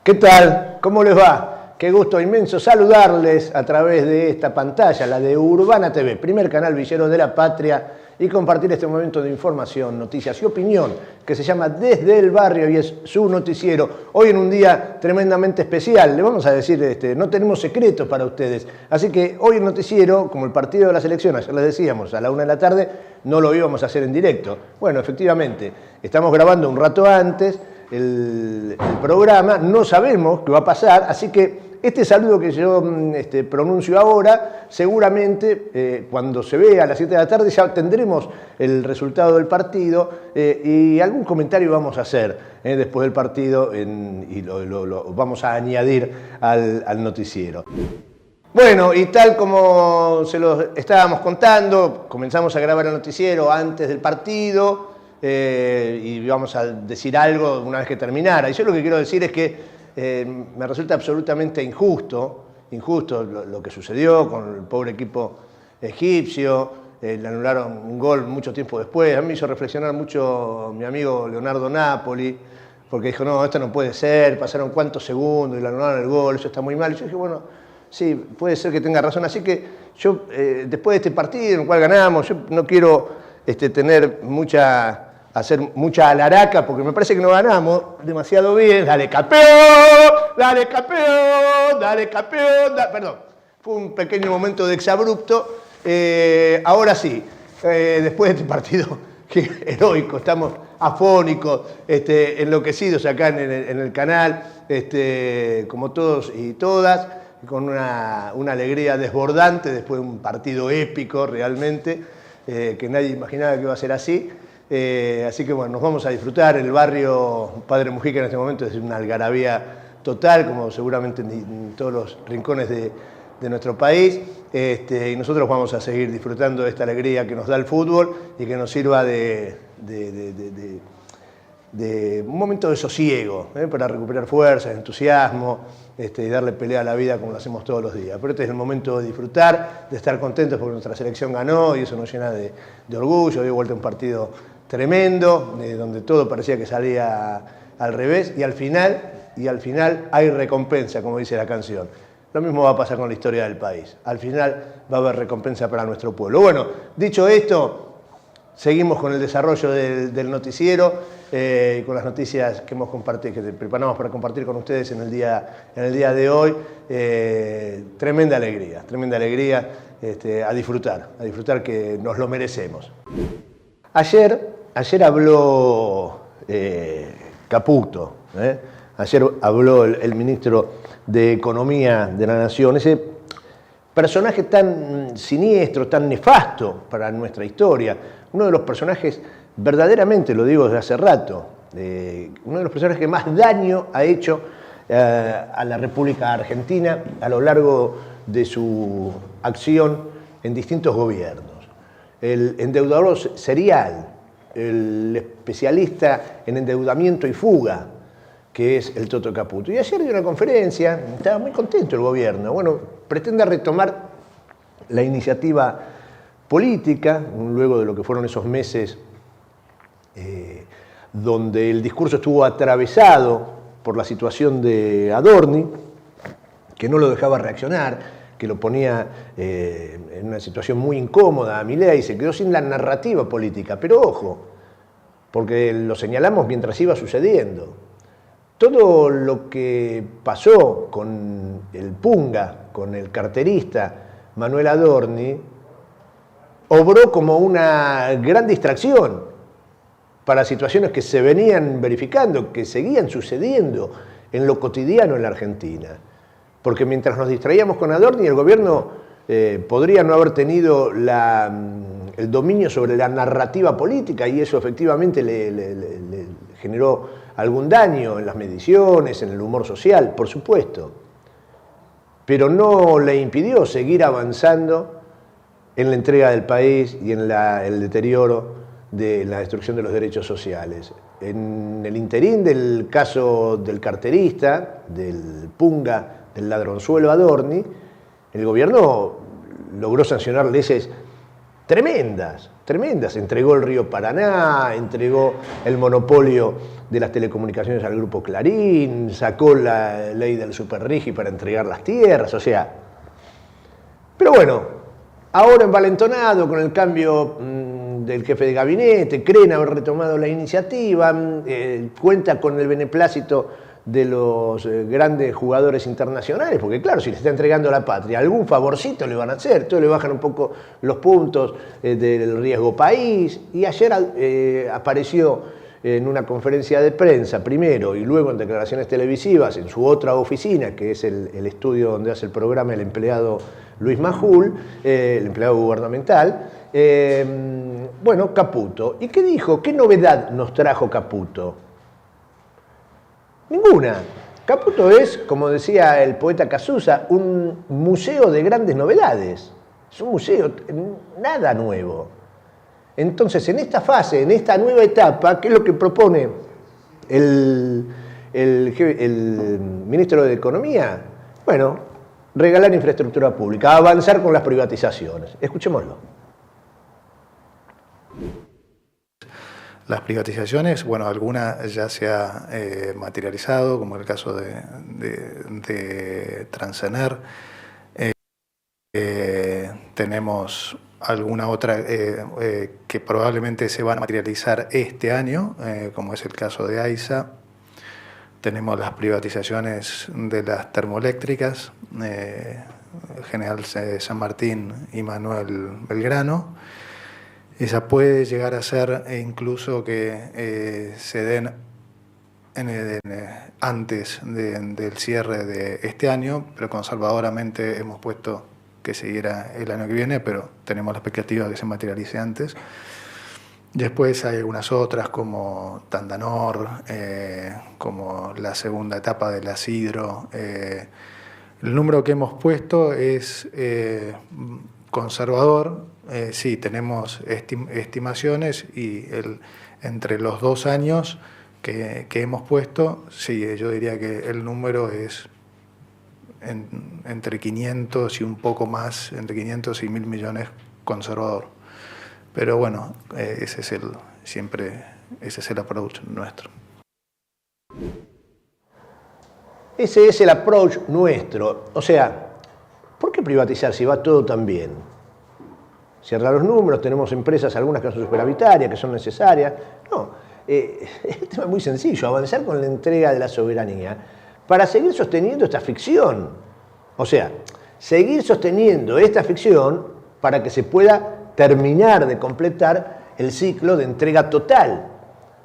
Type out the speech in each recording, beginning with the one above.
¿Qué tal? ¿Cómo les va? Qué gusto inmenso saludarles a través de esta pantalla, la de Urbana TV, primer canal villero de la patria, y compartir este momento de información, noticias y opinión que se llama Desde el Barrio y es su noticiero. Hoy en un día tremendamente especial, le vamos a decir, no tenemos secretos para ustedes. Así que hoy el noticiero, como el partido de la selección, ayer les decíamos, a la 1 de la tarde, no lo íbamos a hacer en directo. Bueno, efectivamente, estamos grabando un rato antes el programa, no sabemos qué va a pasar, así que este saludo que yo pronuncio ahora, seguramente cuando se vea a las 7 de la tarde ya tendremos el resultado del partido y algún comentario vamos a hacer después del partido y lo vamos a añadir al noticiero. Bueno, y tal como se los estábamos contando, comenzamos a grabar el noticiero antes del partido y vamos a decir algo una vez que terminara. Y yo lo que quiero decir es que me resulta absolutamente injusto lo que sucedió con el pobre equipo egipcio. Le anularon un gol mucho tiempo después. A mí me hizo reflexionar mucho mi amigo Leonardo Napoli, porque dijo, no, esto no puede ser, pasaron cuántos segundos y le anularon el gol, eso está muy mal. Y yo dije, bueno, sí, puede ser que tenga razón. Así que yo, después de este partido en el cual ganamos, yo no quiero hacer mucha alaraca, porque me parece que no ganamos demasiado bien. ¡Dale campeón! ¡Dale campeón! ¡Dale campeón! Perdón, fue un pequeño momento de exabrupto. Ahora sí, después de este partido heroico, estamos afónicos, enloquecidos acá en el canal, como todos y todas, con una alegría desbordante después de un partido épico realmente, que nadie imaginaba que iba a ser así. Así que bueno, nos vamos a disfrutar. El barrio Padre Mujica en este momento es una algarabía total, como seguramente en todos los rincones de nuestro país, y nosotros vamos a seguir disfrutando de esta alegría que nos da el fútbol y que nos sirva de un momento de sosiego, para recuperar fuerzas, entusiasmo, y darle pelea a la vida como lo hacemos todos los días. Pero este es el momento de disfrutar, de estar contentos porque nuestra selección ganó y eso nos llena de orgullo. Dio vuelta un partido tremendo, donde todo parecía que salía al revés y al final hay recompensa, como dice la canción. Lo mismo va a pasar con la historia del país. Al final va a haber recompensa para nuestro pueblo. Bueno, dicho esto, seguimos con el desarrollo del noticiero y con las noticias que hemos compartido, que preparamos para compartir con ustedes en el día de hoy. Tremenda alegría, a disfrutar que nos lo merecemos. Ayer habló Caputo, ayer habló el ministro de Economía de la Nación, ese personaje tan siniestro, tan nefasto para nuestra historia, uno de los personajes, verdaderamente lo digo desde hace rato, uno de los personajes que más daño ha hecho a la República Argentina a lo largo de su acción en distintos gobiernos. El endeudador serial, el especialista en endeudamiento y fuga, que es el Toto Caputo. Y ayer dio una conferencia, estaba muy contento el gobierno. Bueno, pretende retomar la iniciativa política, luego de lo que fueron esos meses donde el discurso estuvo atravesado por la situación de Adorni, que no lo dejaba reaccionar, que lo ponía en una situación muy incómoda a Milei, y se quedó sin la narrativa política. Pero ojo, porque lo señalamos mientras iba sucediendo. Todo lo que pasó con el punga, con el carterista Manuel Adorni, obró como una gran distracción para situaciones que se venían verificando, que seguían sucediendo en lo cotidiano en la Argentina. Porque mientras nos distraíamos con Adorni, el gobierno podría no haber tenido el dominio sobre la narrativa política y eso efectivamente le generó algún daño en las mediciones, en el humor social, por supuesto. Pero no le impidió seguir avanzando en la entrega del país y en el deterioro de la destrucción de los derechos sociales. En el interín del caso del carterista, del punga, del ladronzuelo Adorni, el gobierno logró sancionar leyes tremendas, tremendas. Entregó el Río Paraná, entregó el monopolio de las telecomunicaciones al Grupo Clarín, sacó la ley del Superrigi para entregar las tierras, o sea. Pero bueno, ahora envalentonado con el cambio del jefe de gabinete, creen haber retomado la iniciativa, cuenta con el beneplácito de los grandes jugadores internacionales, porque claro, si le está entregando a la patria, algún favorcito le van a hacer, entonces le bajan un poco los puntos del riesgo país, y ayer apareció en una conferencia de prensa, primero, y luego en declaraciones televisivas, en su otra oficina, que es el estudio donde hace el programa el empleado Luis Majul, el empleado gubernamental, bueno, Caputo. ¿Y qué dijo? ¿Qué novedad nos trajo Caputo? Ninguna. Caputo es, como decía el poeta Casusa, un museo de grandes novedades. Es un museo, nada nuevo. Entonces, en esta fase, en esta nueva etapa, ¿qué es lo que propone el ministro de Economía? Bueno, regalar infraestructura pública, avanzar con las privatizaciones. Escuchémoslo. Las privatizaciones, bueno, alguna ya se ha materializado, como el caso de Transener. Tenemos alguna otra que probablemente se van a materializar este año, como es el caso de AISA. Tenemos las privatizaciones de las termoeléctricas, General San Martín y Manuel Belgrano. Esa puede llegar a ser incluso que se den antes del cierre de este año, pero conservadoramente hemos puesto que siguiera el año que viene, pero tenemos la expectativa de que se materialice antes. Después hay algunas otras como Tandanor, como la segunda etapa de la Sidro. El número que hemos puesto es conservador. Sí, tenemos estimaciones y entre los 2 años que hemos puesto, sí, yo diría que el número es entre 500 y un poco más, entre 500 y 1.000 millones conservador. Pero bueno, ese es el approach nuestro. Ese es el approach nuestro. O sea, ¿por qué privatizar si va todo tan bien? Cierra los números, tenemos empresas, algunas que son superavitarias, que son necesarias. No, el tema es muy sencillo, avanzar con la entrega de la soberanía para seguir sosteniendo esta ficción. O sea, seguir sosteniendo esta ficción para que se pueda terminar de completar el ciclo de entrega total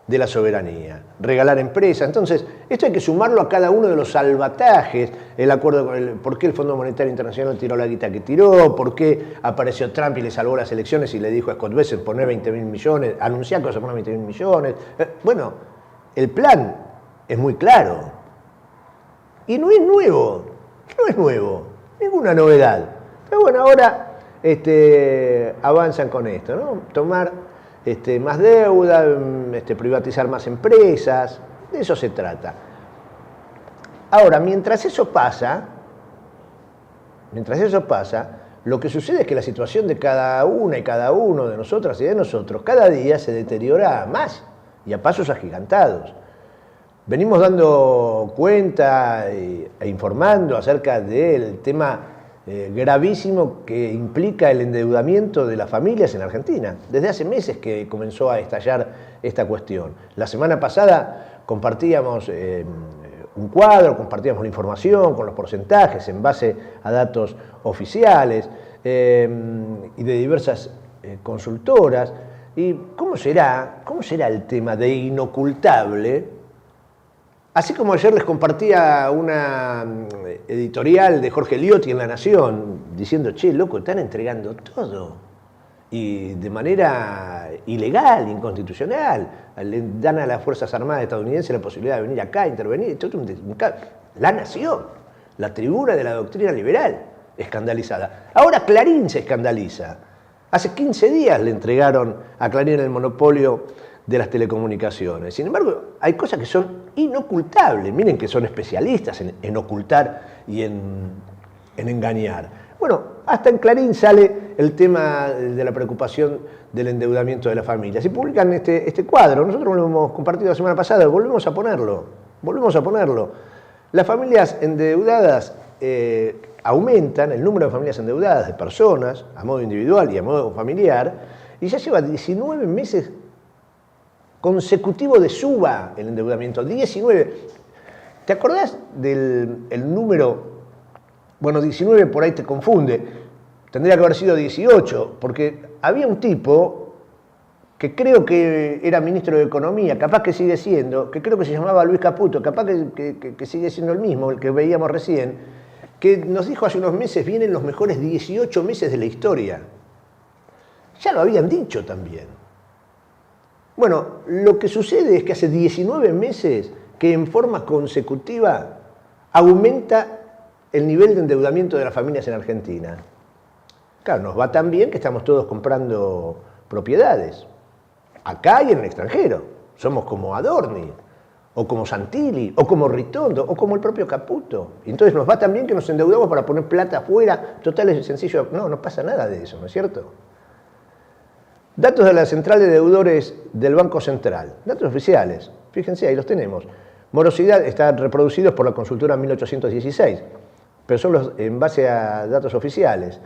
de la soberanía, regalar empresas. Entonces, esto hay que sumarlo a cada uno de los salvatajes, el acuerdo con por qué el Fondo Monetario Internacional tiró la guita que tiró, por qué apareció Trump y le salvó las elecciones y le dijo a Scott Bessent poner 20.000 millones, anunciar que vas a poner 20.000 millones. Bueno, el plan es muy claro. Y no es nuevo, ninguna novedad. Pero bueno, ahora avanzan con esto, ¿no? Tomar más deuda, privatizar más empresas, de eso se trata. Ahora, mientras eso pasa, lo que sucede es que la situación de cada una y cada uno de nosotras y de nosotros cada día se deteriora más y a pasos agigantados. Venimos dando cuenta e informando acerca del tema gravísimo que implica el endeudamiento de las familias en Argentina. Desde hace meses que comenzó a estallar esta cuestión. La semana pasada compartíamos un cuadro, compartíamos la información con los porcentajes en base a datos oficiales y de diversas consultoras. ¿Y cómo será el tema de inocultable? Así como ayer les compartía una editorial de Jorge Liotti en La Nación, diciendo, che, loco, están entregando todo. Y de manera ilegal, inconstitucional. Le dan a las Fuerzas Armadas estadounidenses la posibilidad de venir acá a intervenir. La Nación, la tribuna de la doctrina liberal, escandalizada. Ahora Clarín se escandaliza. Hace 15 días le entregaron a Clarín el monopolio de las telecomunicaciones. Sin embargo, hay cosas que son inocultables. Miren que son especialistas en ocultar y en engañar. Bueno, hasta en Clarín sale el tema de la preocupación del endeudamiento de las familias. Y publican este cuadro, nosotros lo hemos compartido la semana pasada, volvemos a ponerlo. Las familias endeudadas aumentan, el número de familias endeudadas de personas, a modo individual y a modo familiar, y ya lleva 19 meses consecutivos de suba el endeudamiento. 19. ¿Te acordás del número? Bueno, 19 por ahí te confunde. Tendría que haber sido 18, porque había un tipo que creo que era ministro de Economía, capaz que sigue siendo, que creo que se llamaba Luis Caputo, capaz que sigue siendo el mismo, el que veíamos recién, que nos dijo hace unos meses, vienen los mejores 18 meses de la historia. Ya lo habían dicho también. Bueno, lo que sucede es que hace 19 meses que en forma consecutiva aumenta el nivel de endeudamiento de las familias en Argentina. Claro, nos va tan bien que estamos todos comprando propiedades, acá y en el extranjero. Somos como Adorni, o como Santilli, o como Ritondo, o como el propio Caputo. Y entonces nos va tan bien que nos endeudamos para poner plata afuera. Total, es sencillo. No pasa nada de eso, ¿no es cierto? Datos de la Central de Deudores del Banco Central. Datos oficiales. Fíjense, ahí los tenemos. Morosidad están reproducidos por la consultora 1816, pero son en base a datos oficiales.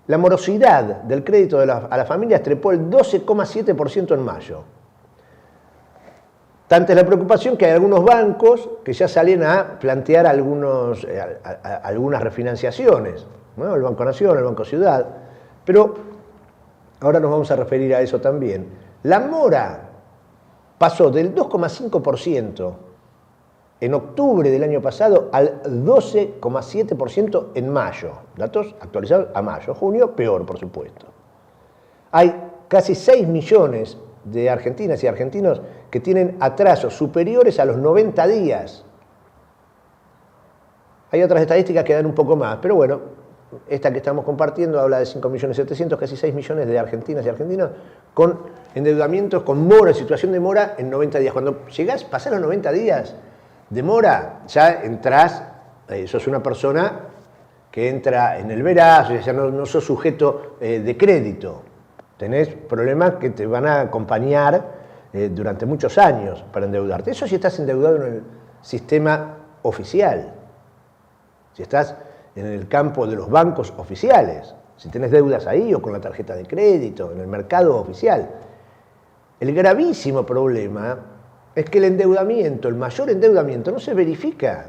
La morosidad del crédito a las familias trepó el 12,7% en mayo. Tanta es la preocupación que hay algunos bancos que ya salen a plantear algunas refinanciaciones, ¿no? El Banco Nación, el Banco Ciudad, pero ahora nos vamos a referir a eso también. La mora pasó del 2,5% en octubre del año pasado al 12,7% en mayo. Datos actualizados a mayo. Junio, peor, por supuesto. Hay casi 6 millones de argentinas y argentinos que tienen atrasos superiores a los 90 días. Hay otras estadísticas que dan un poco más, pero bueno, esta que estamos compartiendo habla de 5.700.000, casi 6 millones de argentinas y argentinos con endeudamientos, con mora, situación de mora en 90 días. Cuando llegás, pasás los 90 días de mora, ya entrás, sos una persona que entra en el verazo, ya no sos sujeto de crédito. Tenés problemas que te van a acompañar durante muchos años para endeudarte. Eso si estás endeudado en el sistema oficial, si estás en el campo de los bancos oficiales, si tenés deudas ahí o con la tarjeta de crédito, en el mercado oficial. El gravísimo problema es que el endeudamiento, el mayor endeudamiento, no se verifica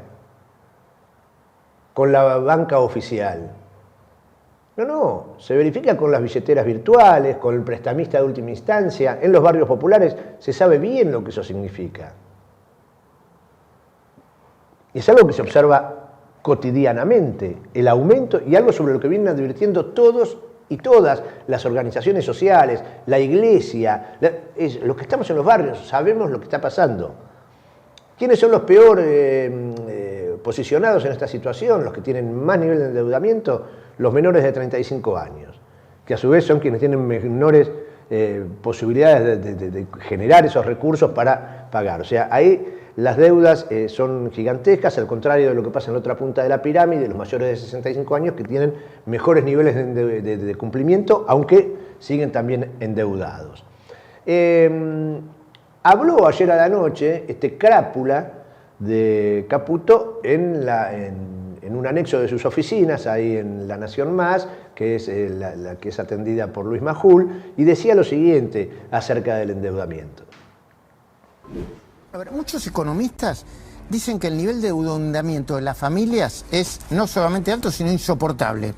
con la banca oficial. No, se verifica con las billeteras virtuales, con el prestamista de última instancia. En los barrios populares se sabe bien lo que eso significa. Y es algo que se observa cotidianamente, el aumento, y algo sobre lo que vienen advirtiendo todos y todas las organizaciones sociales, la iglesia, los que estamos en los barrios, sabemos lo que está pasando. ¿Quiénes son los peor posicionados en esta situación? Los que tienen más nivel de endeudamiento, los menores de 35 años, que a su vez son quienes tienen menores posibilidades de generar esos recursos para pagar. O sea, ahí las deudas son gigantescas, al contrario de lo que pasa en la otra punta de la pirámide, los mayores de 65 años que tienen mejores niveles de cumplimiento, aunque siguen también endeudados. Habló ayer a la noche crápula de Caputo en un anexo de sus oficinas, ahí en La Nación Más, que es la que es atendida por Luis Majul, y decía lo siguiente acerca del endeudamiento. A ver, muchos economistas dicen que el nivel de endeudamiento de las familias es no solamente alto, sino insoportable.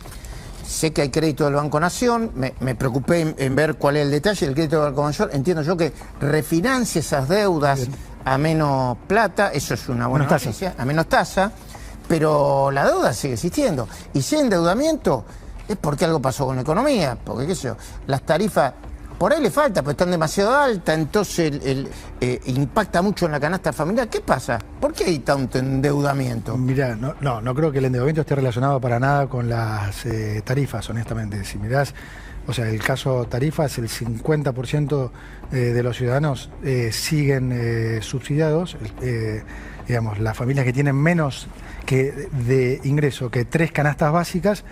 Sé que hay crédito del Banco Nación, me preocupé en ver cuál es el detalle del crédito del Banco Nación. Entiendo yo que refinancia esas deudas a menos plata, eso es una buena noticia, a menos tasa, pero la deuda sigue existiendo. Y si hay endeudamiento es porque algo pasó con la economía, porque qué sé yo, las tarifas por ahí le falta, pues están demasiado altas, entonces impacta mucho en la canasta familiar. ¿Qué pasa? ¿Por qué hay tanto endeudamiento? Mirá, no creo que el endeudamiento esté relacionado para nada con las tarifas, honestamente. Si mirás, o sea, el caso tarifas, el 50% de los ciudadanos siguen subsidiados. Digamos, las familias que tienen menos de ingreso que 3 canastas básicas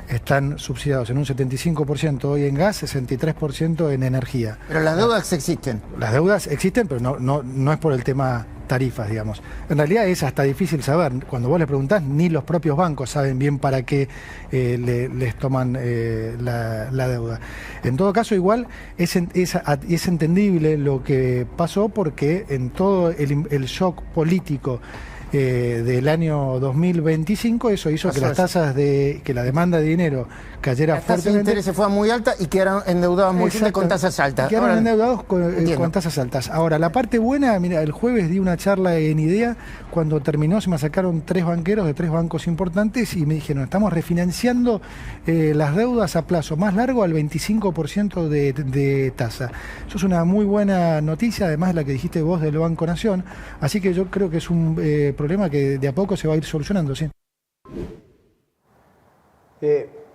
están subsidiados en un 75% hoy en gas, 63% en energía. Pero las deudas existen. Las deudas existen, pero no es por el tema tarifas, digamos. En realidad es hasta difícil saber. Cuando vos les preguntás, ni los propios bancos saben bien para qué les toman la deuda. En todo caso, igual es entendible lo que pasó, porque en todo el shock político del año 2025, eso hizo que las tasas que la demanda de dinero cayera la tasa de fuertemente. interés se fue muy alta y quedaron endeudados muy gente con tasas altas. Quedaron Ahora, endeudados con tasas altas. Ahora, la parte buena, mira, el jueves di una charla en IDEA, cuando terminó se me sacaron 3 banqueros de 3 bancos importantes y me dijeron, estamos refinanciando las deudas a plazo más largo al 25% de tasa. Eso es una muy buena noticia, además de la que dijiste vos del Banco Nación, así que yo creo que es un problema que de a poco se va a ir solucionando, ¿sí?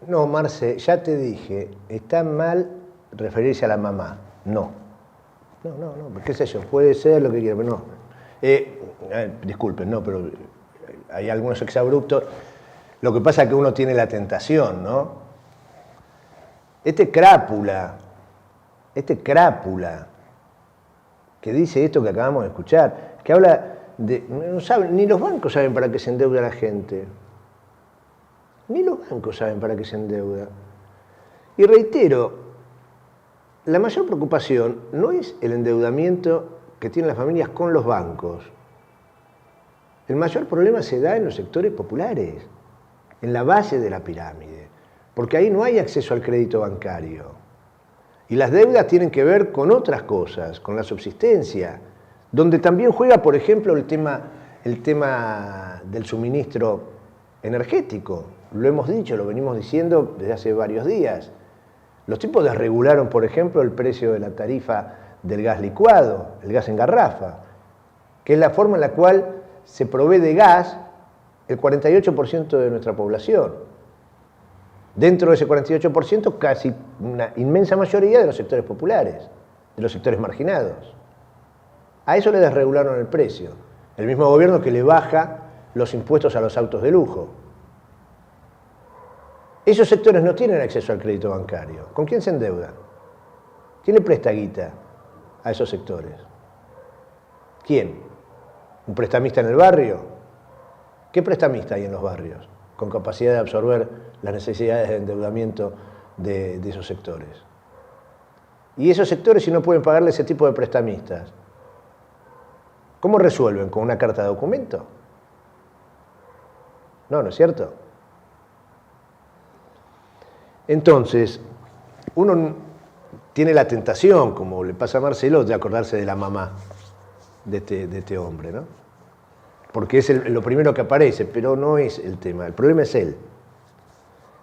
No, Marce, ya te dije, está mal referirse a la mamá. No, qué sé yo, puede ser lo que quiera, pero no. Disculpen, no, pero hay algunos exabruptos. Lo que pasa es que uno tiene la tentación, ¿no? Este crápula, que dice esto que acabamos de escuchar, que habla de... No saben, ni los bancos saben para qué se endeuda la gente. Ni los bancos saben para qué se endeuda. Y reitero, la mayor preocupación no es el endeudamiento que tienen las familias con los bancos. El mayor problema se da en los sectores populares, en la base de la pirámide, porque ahí no hay acceso al crédito bancario. Y las deudas tienen que ver con otras cosas, con la subsistencia, donde también juega, por ejemplo, el tema del suministro energético. Lo hemos dicho, lo venimos diciendo desde hace varios días. Los tipos desregularon, por ejemplo, el precio de la tarifa del gas licuado, el gas en garrafa, que es la forma en la cual se provee de gas el 48% de nuestra población. Dentro de ese 48%, casi una inmensa mayoría de los sectores populares, de los sectores marginados. A eso le desregularon el precio. El mismo gobierno que le baja los impuestos a los autos de lujo. Esos sectores no tienen acceso al crédito bancario. ¿Con quién se endeudan? ¿Quién le presta guita a esos sectores? ¿Quién? ¿Un prestamista en el barrio? ¿Qué prestamista hay en los barrios con capacidad de absorber las necesidades de endeudamiento de esos sectores? Y esos sectores, si no pueden pagarle ese tipo de prestamistas, ¿cómo resuelven? ¿Con una carta de documento? ¿No es cierto? Entonces, uno tiene la tentación, como le pasa a Marcelo, de acordarse de la mamá de este hombre, ¿no? Porque es lo primero que aparece, pero no es el tema. El problema es él,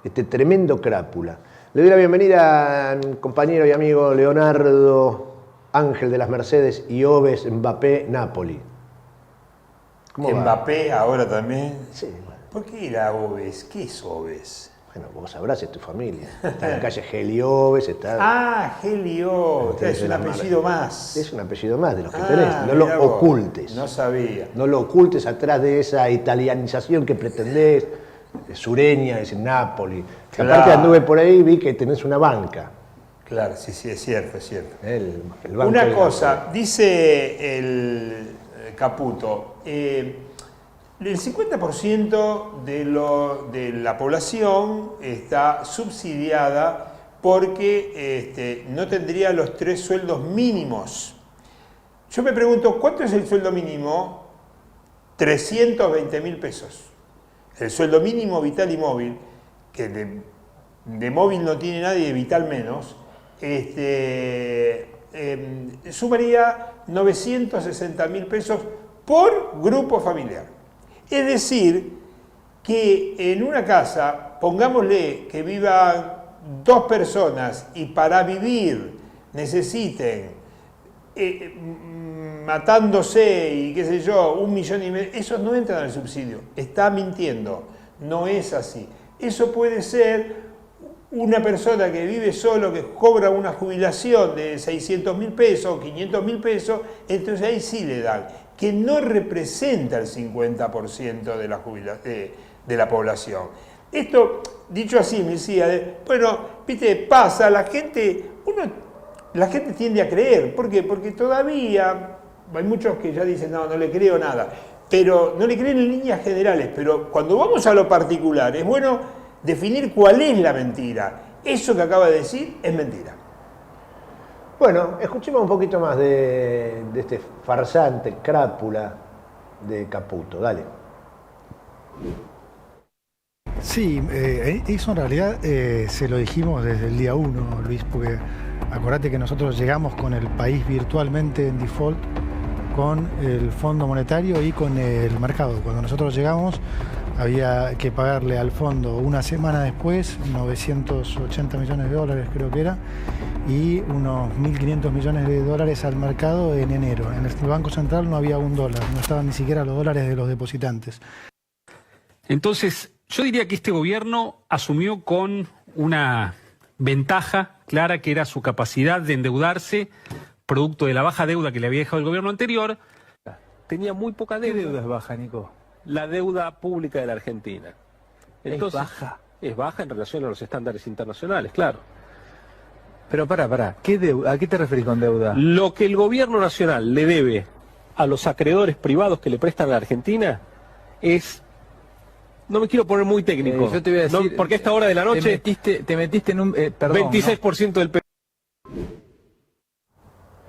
este tremendo crápula. Le doy la bienvenida a mi compañero y amigo Leonardo Ángel de las Mercedes y Oves Mbappé Napoli. ¿Cómo Mbappé va? Ahora también. Sí. Bueno. ¿Por qué era Oves? ¿Qué es Oves? Bueno, vos sabrás, es tu familia. Está en la calle Gelioves, está... Ah, Gelioves, es un apellido más. Es un apellido más de los que tenés. No lo ocultes. No sabía. No lo ocultes atrás de esa italianización que pretendés, sureña, es en Nápoli. Claro. Aparte anduve por ahí y vi que tenés una banca. Claro, sí, es cierto, es cierto. El banco una cosa, dice el Caputo, el 50% de la población está subsidiada porque no tendría los 3 sueldos mínimos. Yo me pregunto, ¿cuánto es el sueldo mínimo? 320.000 pesos. El sueldo mínimo vital y móvil, que de móvil no tiene nadie, de vital menos, sumaría 960.000 pesos por grupo familiar. Es decir, que en una casa, pongámosle que vivan 2 personas y para vivir necesiten, matándose y qué sé yo, 1,5 millones, esos no entran al subsidio. Está mintiendo, no es así. Eso puede ser una persona que vive solo, que cobra una jubilación de 600.000 pesos, 500.000 pesos, entonces ahí sí le dan, que no representa el 50% de la población. Esto, dicho así, me decía, bueno, viste, pasa, la gente tiende a creer. ¿Por qué? Porque todavía hay muchos que ya dicen, no le creo nada. Pero no le creen en líneas generales. Pero cuando vamos a lo particular, es bueno definir cuál es la mentira. Eso que acaba de decir es mentira. Bueno, escuchemos un poquito más de este farsante, crápula de Caputo. Dale. Sí, eso en realidad se lo dijimos desde el día 1, Luis, porque acordate que nosotros llegamos con el país virtualmente en default, con el Fondo Monetario y con el mercado. Cuando nosotros llegamos había que pagarle al fondo una semana después 980 millones de dólares creo que era, y unos 1.500 millones de dólares al mercado en enero. En el Banco Central no había $1, no estaban ni siquiera los dólares de los depositantes. Entonces, yo diría que este gobierno asumió con una ventaja clara, que era su capacidad de endeudarse, producto de la baja deuda que le había dejado el gobierno anterior. Tenía muy poca deuda. ¿Qué deuda es baja, Nico? La deuda pública de la Argentina. Entonces, ¿Es baja? Es baja en relación a los estándares internacionales, claro. Pero pará, ¿qué deuda? ¿A qué te referís con deuda? Lo que el gobierno nacional le debe a los acreedores privados que le prestan a la Argentina es... No me quiero poner muy técnico. Yo te voy a decir... No, porque a esta hora de la noche... Te metiste en un... perdón, 26% del PIB.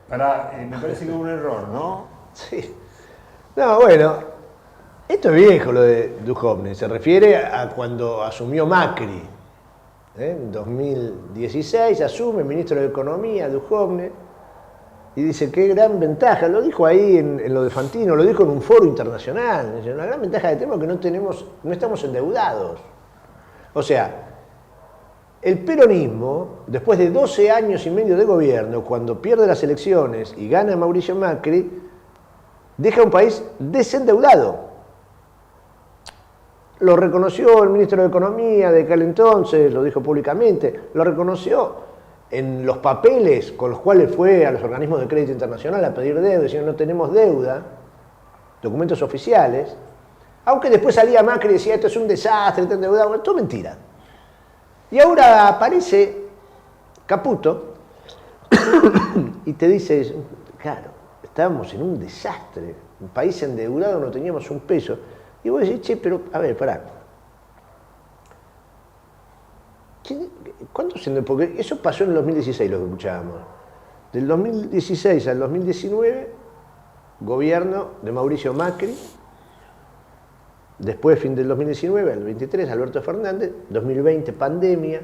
Me parece que hubo un error, ¿no? Sí. No, bueno, esto es viejo lo de Duhovne. Se refiere a cuando asumió Macri. En 2016 asume ministro de Economía Duhovne y dice qué gran ventaja. Lo dijo ahí en lo de Fantino, lo dijo en un foro internacional. Dice, una gran ventaja que tenemos es que no estamos endeudados. O sea, el peronismo, después de 12 años y medio de gobierno, cuando pierde las elecciones y gana Mauricio Macri, deja un país desendeudado. Lo reconoció el ministro de Economía de aquel entonces, lo dijo públicamente, lo reconoció en los papeles con los cuales fue a los organismos de crédito internacional a pedir deuda, diciendo no tenemos deuda, documentos oficiales, aunque después salía Macri y decía esto es un desastre, está endeudado, bueno, todo mentira. Y ahora aparece Caputo y te dice, claro, estábamos en un desastre, un país endeudado, no teníamos un peso. Y vos decís, che, pero, a ver, pará. ¿Cuánto se endeudó? Porque eso pasó en el 2016, lo que escuchábamos. Del 2016 al 2019, gobierno de Mauricio Macri. Después, fin del 2019, al 23, Alberto Fernández. 2020, pandemia.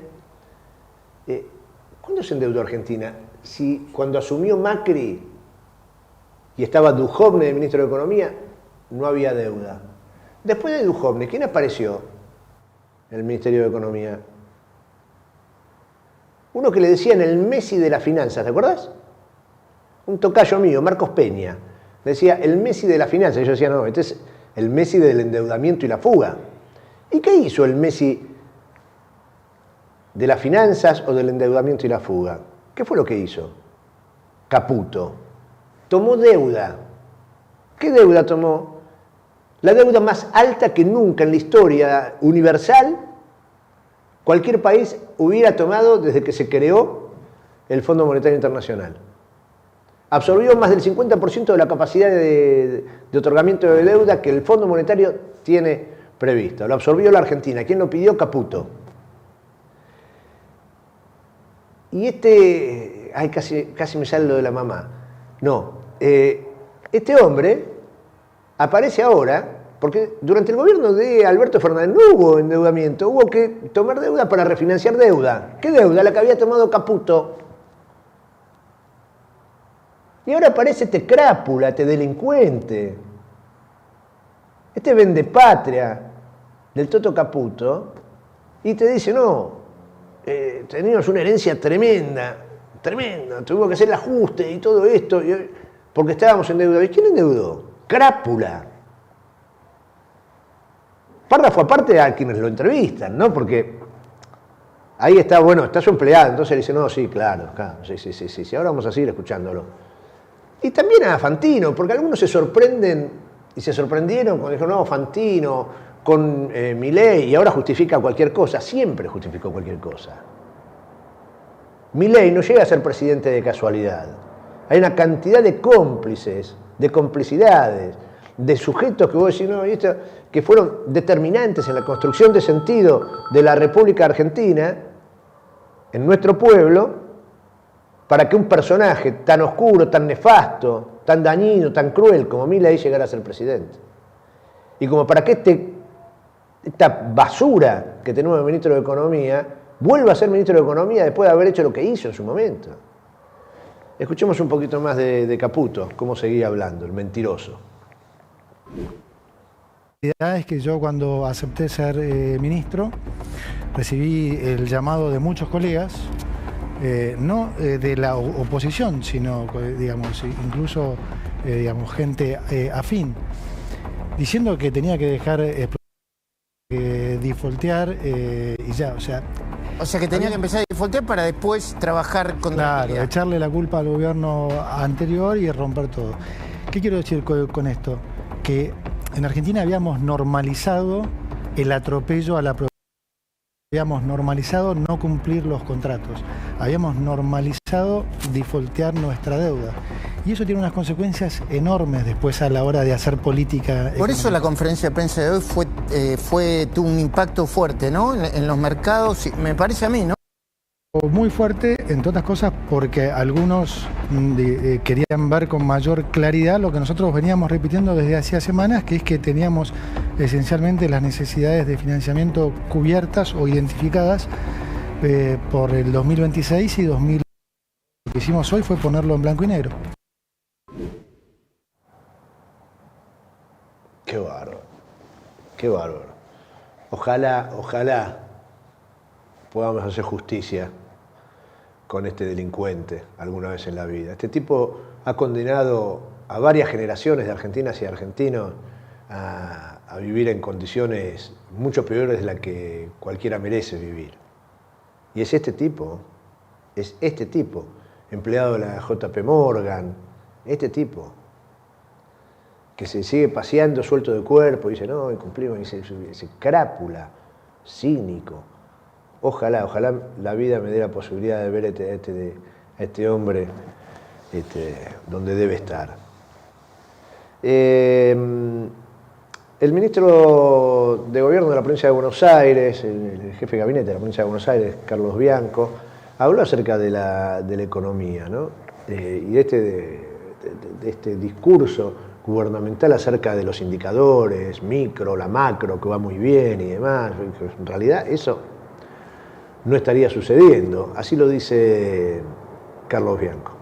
¿Cuándo se endeudó Argentina? Si cuando asumió Macri y estaba Duhovne de ministro de Economía, no había deuda. Después de Duhovne, ¿quién apareció en el Ministerio de Economía? Uno que le decían el Messi de las finanzas, ¿te acuerdas? Un tocayo mío, Marcos Peña. Le decía el Messi de las finanzas. Y yo decía, no, este es el Messi del endeudamiento y la fuga. ¿Y qué hizo el Messi de las finanzas o del endeudamiento y la fuga? ¿Qué fue lo que hizo? Caputo. Tomó deuda. ¿Qué deuda tomó? La deuda más alta que nunca en la historia universal cualquier país hubiera tomado desde que se creó el Fondo Monetario Internacional. Absorbió más del 50% de la capacidad de otorgamiento de deuda que el Fondo Monetario tiene previsto. Lo absorbió la Argentina. ¿Quién lo pidió? Caputo. Y ay, casi me sale lo de la mamá. No, este hombre aparece ahora porque durante el gobierno de Alberto Fernández no hubo endeudamiento, hubo que tomar deuda para refinanciar deuda. ¿Qué deuda? La que había tomado Caputo. Y ahora aparece este crápula, este delincuente, este vendepatria del Toto Caputo, y te dice, no, teníamos una herencia tremenda, tuvimos que hacer el ajuste y todo esto, porque estábamos endeudados. ¿Y quién endeudó? Crápula. Párrafo aparte a quienes lo entrevistan, ¿no? Porque ahí está, bueno, está su empleado, entonces le dice, no, sí, claro, sí, ahora vamos a seguir escuchándolo. Y también a Fantino, porque algunos se sorprenden y se sorprendieron cuando dijeron, no, Fantino, con Milei y ahora justifica cualquier cosa, siempre justificó cualquier cosa. Milei no llega a ser presidente de casualidad. Hay una cantidad de cómplices, de complicidades, de sujetos que vos decís, no, y esto, que fueron determinantes en la construcción de sentido de la República Argentina, en nuestro pueblo, para que un personaje tan oscuro, tan nefasto, tan dañino, tan cruel como Milei llegara a ser presidente. Y como para que esta basura que tenemos de ministro de Economía vuelva a ser ministro de Economía después de haber hecho lo que hizo en su momento. Escuchemos un poquito más de Caputo, cómo seguía hablando, el mentiroso. La realidad es que yo cuando acepté ser ministro recibí el llamado de muchos colegas, no de la oposición, sino digamos, incluso digamos, gente afín, diciendo que tenía que dejar defaultear y ya, o sea... O sea que tenía que empezar a defaultear para después trabajar con la Claro, echarle la culpa al gobierno anterior y romper todo. ¿Qué quiero decir con esto? Que en Argentina habíamos normalizado el atropello a la propiedad. Habíamos normalizado no cumplir los contratos. Habíamos normalizado defaultear nuestra deuda. Y eso tiene unas consecuencias enormes después a la hora de hacer política. Por eso la conferencia de prensa de hoy tuvo un impacto fuerte, ¿no? En los mercados, me parece a mí, ¿no? Muy fuerte, entre otras cosas, porque algunos querían ver con mayor claridad lo que nosotros veníamos repitiendo desde hacía semanas, que es que teníamos esencialmente las necesidades de financiamiento cubiertas o identificadas por el 2026 y 2020. Lo que hicimos hoy fue ponerlo en blanco y negro. Qué bárbaro, qué bárbaro. Ojalá podamos hacer justicia con este delincuente alguna vez en la vida. Este tipo ha condenado a varias generaciones de argentinas y argentinos a vivir en condiciones mucho peores de las que cualquiera merece vivir. Y es este tipo, empleado de la JP Morgan, este tipo, que se sigue paseando suelto de cuerpo y dice, no, cumplimos, y se crápula, cínico. Ojalá la vida me dé la posibilidad de ver a este hombre donde debe estar. El ministro de Gobierno de la provincia de Buenos Aires, el jefe de gabinete de la provincia de Buenos Aires, Carlos Bianco, habló acerca de la economía, ¿no? Y de este discurso gubernamental acerca de los indicadores, micro, la macro, que va muy bien y demás. En realidad eso no estaría sucediendo. Así lo dice Carlos Bianco.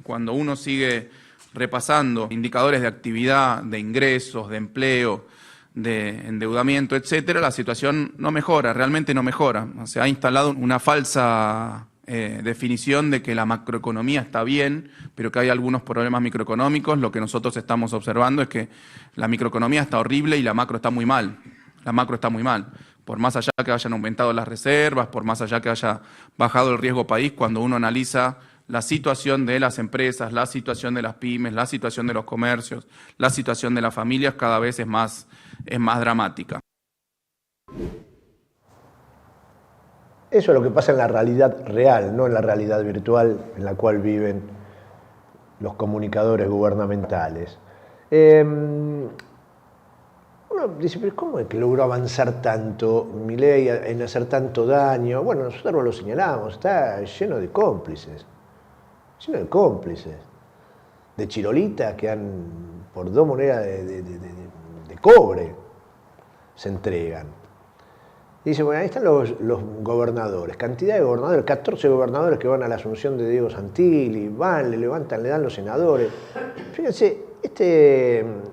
Cuando uno sigue repasando indicadores de actividad, de ingresos, de empleo, de endeudamiento, etcétera, la situación no mejora, realmente no mejora. Se ha instalado una falsa definición de que la macroeconomía está bien, pero que hay algunos problemas microeconómicos. Lo que nosotros estamos observando es que la microeconomía está horrible y la macro está muy mal. La macro está muy mal. Por más allá que hayan aumentado las reservas, por más allá que haya bajado el riesgo país, cuando uno analiza la situación de las empresas, la situación de las pymes, la situación de los comercios, la situación de las familias, cada vez es más dramática. Eso es lo que pasa en la realidad real, no en la realidad virtual en la cual viven los comunicadores gubernamentales. Uno dice, pero ¿cómo es que logró avanzar tanto Milei en hacer tanto daño? Bueno, nosotros lo señalamos, está lleno de cómplices, de chirolitas que por 2 monedas de cobre se entregan. Y dice, bueno, ahí están los gobernadores, cantidad de gobernadores, 14 gobernadores que van a la asunción de Diego Santilli, le levantan, le dan los senadores. Fíjense,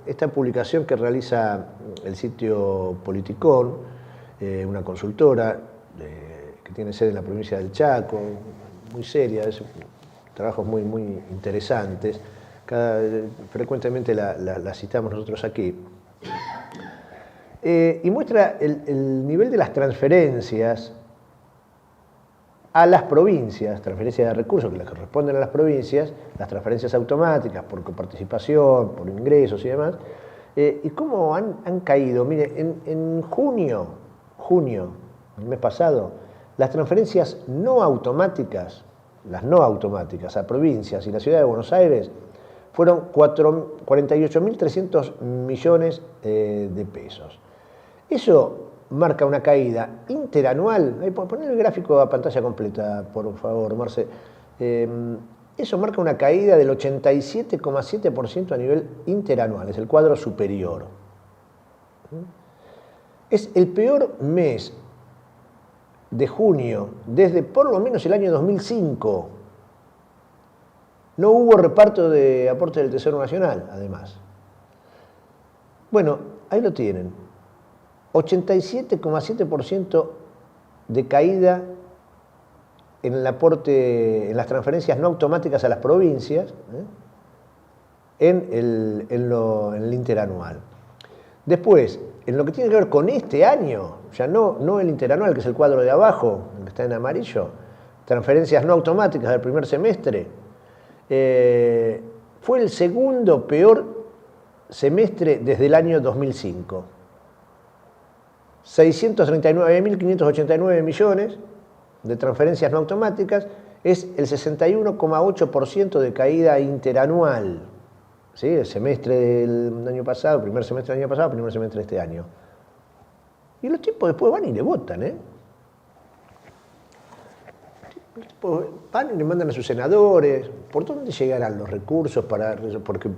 esta publicación que realiza el sitio Politicón, una consultora que tiene sede en la provincia del Chaco, muy seria, trabajos muy interesantes, frecuentemente la citamos nosotros aquí. Y muestra el nivel de las transferencias a las provincias, transferencias de recursos que les corresponden a las provincias, las transferencias automáticas por coparticipación, por ingresos y demás, ¿Y cómo han caído? Mire, en junio, el mes pasado, las transferencias no automáticas, a provincias y la ciudad de Buenos Aires, fueron 48.300 millones de pesos. Eso marca una caída interanual. Poner el gráfico a pantalla completa, por favor, Marce. Eso marca una caída del 87,7% a nivel interanual, es el cuadro superior. Es el peor mes de junio desde por lo menos el año 2005. No hubo reparto de aporte del Tesoro Nacional, además. Bueno, ahí lo tienen. 87,7% de caída en el aporte, en las transferencias no automáticas a las provincias, en el interanual. Después, en lo que tiene que ver con este año, ya no el interanual, que es el cuadro de abajo, el que está en amarillo, transferencias no automáticas del primer semestre, fue el segundo peor semestre desde el año 2005. 639.589 millones de transferencias no automáticas, es el 61,8% de caída interanual. ¿Sí? El semestre del año pasado, primer semestre del año pasado, primer semestre de este año. Y los tipos después van y le votan, Los tipos van y le mandan a sus senadores. ¿Por dónde llegarán los recursos para eso? Porque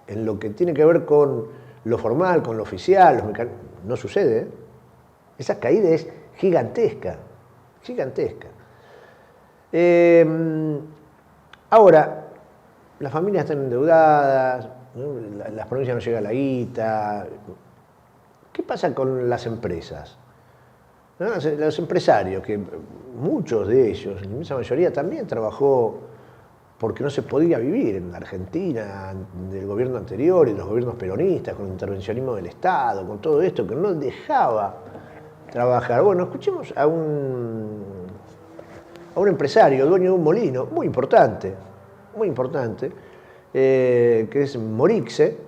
en lo que tiene que ver con lo formal, con lo oficial, no sucede. Esa caída es gigantesca. Ahora, las familias están endeudadas, ¿no? Las provincias no llega la guita. ¿Qué pasa con las empresas? ¿No? Los empresarios, que muchos de ellos, la inmensa mayoría, también trabajó porque no se podía vivir en la Argentina del gobierno anterior y de los gobiernos peronistas, con el intervencionismo del Estado, con todo esto que no dejaba trabajar. Bueno, escuchemos a un empresario, dueño de un molino muy importante, que es Morixe,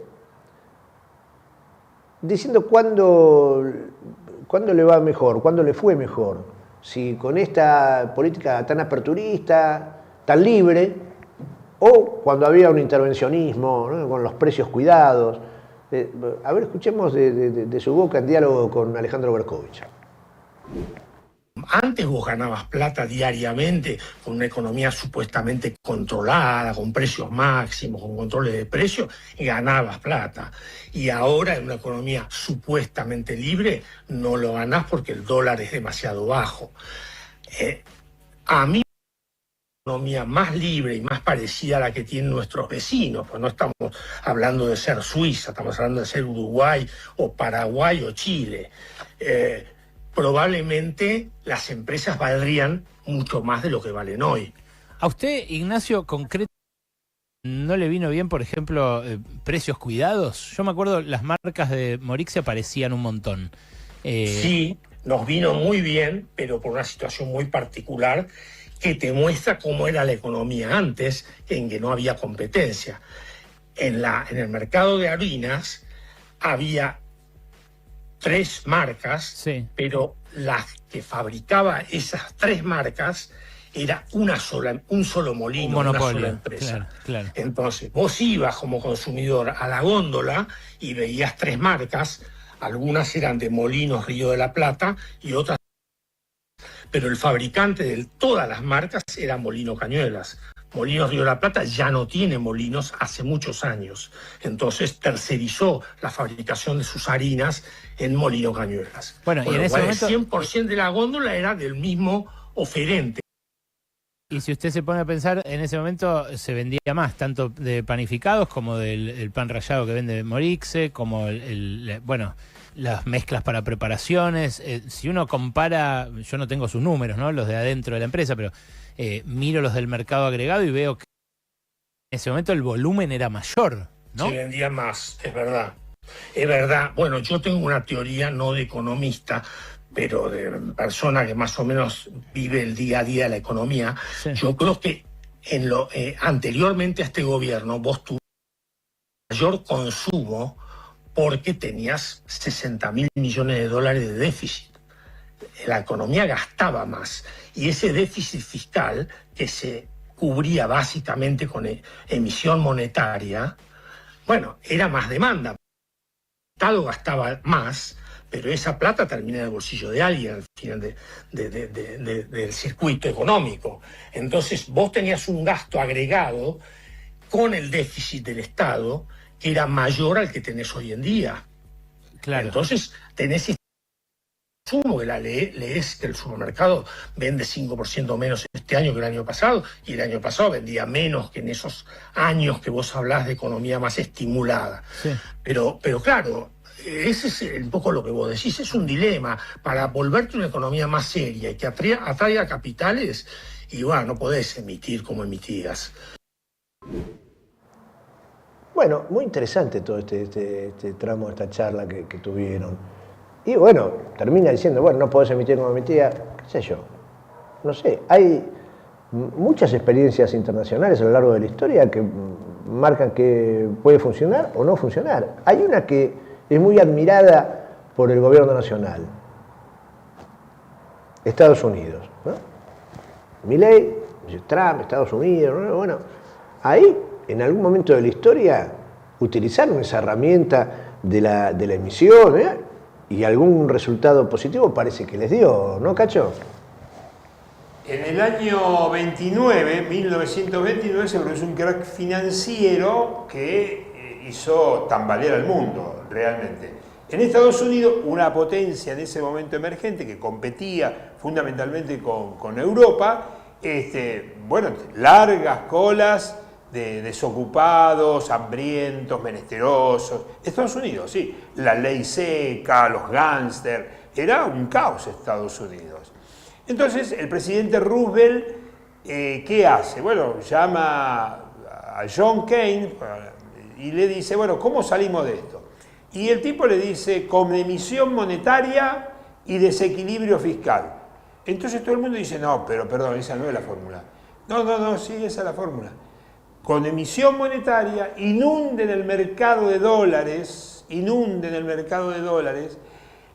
diciendo cuándo le va mejor, cuándo le fue mejor, si con esta política tan aperturista, tan libre, o cuando había un intervencionismo, ¿no? Con los precios cuidados. A ver, escuchemos de su boca en diálogo con Alejandro Berkovich. Antes vos ganabas plata diariamente con una economía supuestamente controlada, con precios máximos, con controles de precios, y ganabas plata. Y ahora en una economía supuestamente libre no lo ganás porque el dólar es demasiado bajo. A mí una economía más libre y más parecida a la que tienen nuestros vecinos, pues no estamos hablando de ser Suiza, estamos hablando de ser Uruguay o Paraguay o Chile. Probablemente las empresas valdrían mucho más de lo que valen hoy. ¿A usted, Ignacio, concreto, no le vino bien, por ejemplo, precios cuidados? Yo me acuerdo, las marcas de Morixe aparecían un montón. Sí, nos vino muy bien, pero por una situación muy particular que te muestra cómo era la economía antes, en que no había competencia. En el mercado de harinas había 3 marcas, sí, pero las que fabricaba esas 3 marcas era un solo molino, una sola empresa. Claro. Entonces, vos ibas como consumidor a la góndola y veías 3 marcas, algunas eran de Molinos Río de la Plata y otras, pero el fabricante de todas las marcas era Molino Cañuelas. Molinos Río de la Plata ya no tiene molinos hace muchos años. Entonces tercerizó la fabricación de sus harinas en Molino Cañuelas. Bueno, y en ese momento el 100% de la góndola era del mismo oferente. Y si usted se pone a pensar, en ese momento se vendía más, tanto de panificados como del pan rallado que vende Morixe, como bueno, las mezclas para preparaciones. Si uno compara, yo no tengo sus números, ¿no? Los de adentro de la empresa, pero miro los del mercado agregado y veo que en ese momento el volumen era mayor, ¿no? Se vendía más, es verdad. Es verdad. Bueno, yo tengo una teoría no de economista, pero de persona que más o menos vive el día a día de la economía. Sí. Yo creo que anteriormente a este gobierno vos tuviste mayor consumo porque tenías 60.000 millones de dólares de déficit. La economía gastaba más y ese déficit fiscal que se cubría básicamente con emisión monetaria, bueno, era más demanda. El Estado gastaba más, pero esa plata termina en el bolsillo de alguien al final del circuito económico. Entonces vos tenías un gasto agregado con el déficit del Estado que era mayor al que tenés hoy en día. Claro. Entonces tenés consumo, que la lees que el supermercado vende 5% menos este año que el año pasado, y el año pasado vendía menos que en esos años que vos hablás de economía más estimulada. Sí. Pero claro, ese es un poco lo que vos decís, es un dilema para volverte una economía más seria y que atraiga capitales, y bueno, no podés emitir como emitías. Bueno, muy interesante todo este tramo, esta charla que tuvieron. Y bueno, termina diciendo, bueno, no podés emitir como emitía, qué sé yo. No sé, hay muchas experiencias internacionales a lo largo de la historia que marcan que puede funcionar o no funcionar. Hay una que es muy admirada por el gobierno nacional, Estados Unidos, ¿no? Milei, Trump, Estados Unidos, ¿no? Bueno, ahí en algún momento de la historia utilizaron esa herramienta de la emisión, ¿eh? Y algún resultado positivo parece que les dio, ¿no, Cacho? En el año 1929, se produjo un crack financiero que hizo tambalear al mundo, realmente. En Estados Unidos, una potencia en ese momento emergente que competía fundamentalmente con Europa, bueno, largas colas de desocupados, hambrientos, menesterosos. Estados Unidos, sí, la ley seca, los gángsters, era un caos Estados Unidos. Entonces el presidente Roosevelt, ¿qué hace? Bueno, llama a John Keynes y le dice, bueno, ¿cómo salimos de esto? Y el tipo le dice, con emisión monetaria y desequilibrio fiscal. Entonces todo el mundo dice, no, pero perdón, esa no es la fórmula. No, sí, esa es la fórmula. Con emisión monetaria, inunden el mercado de dólares,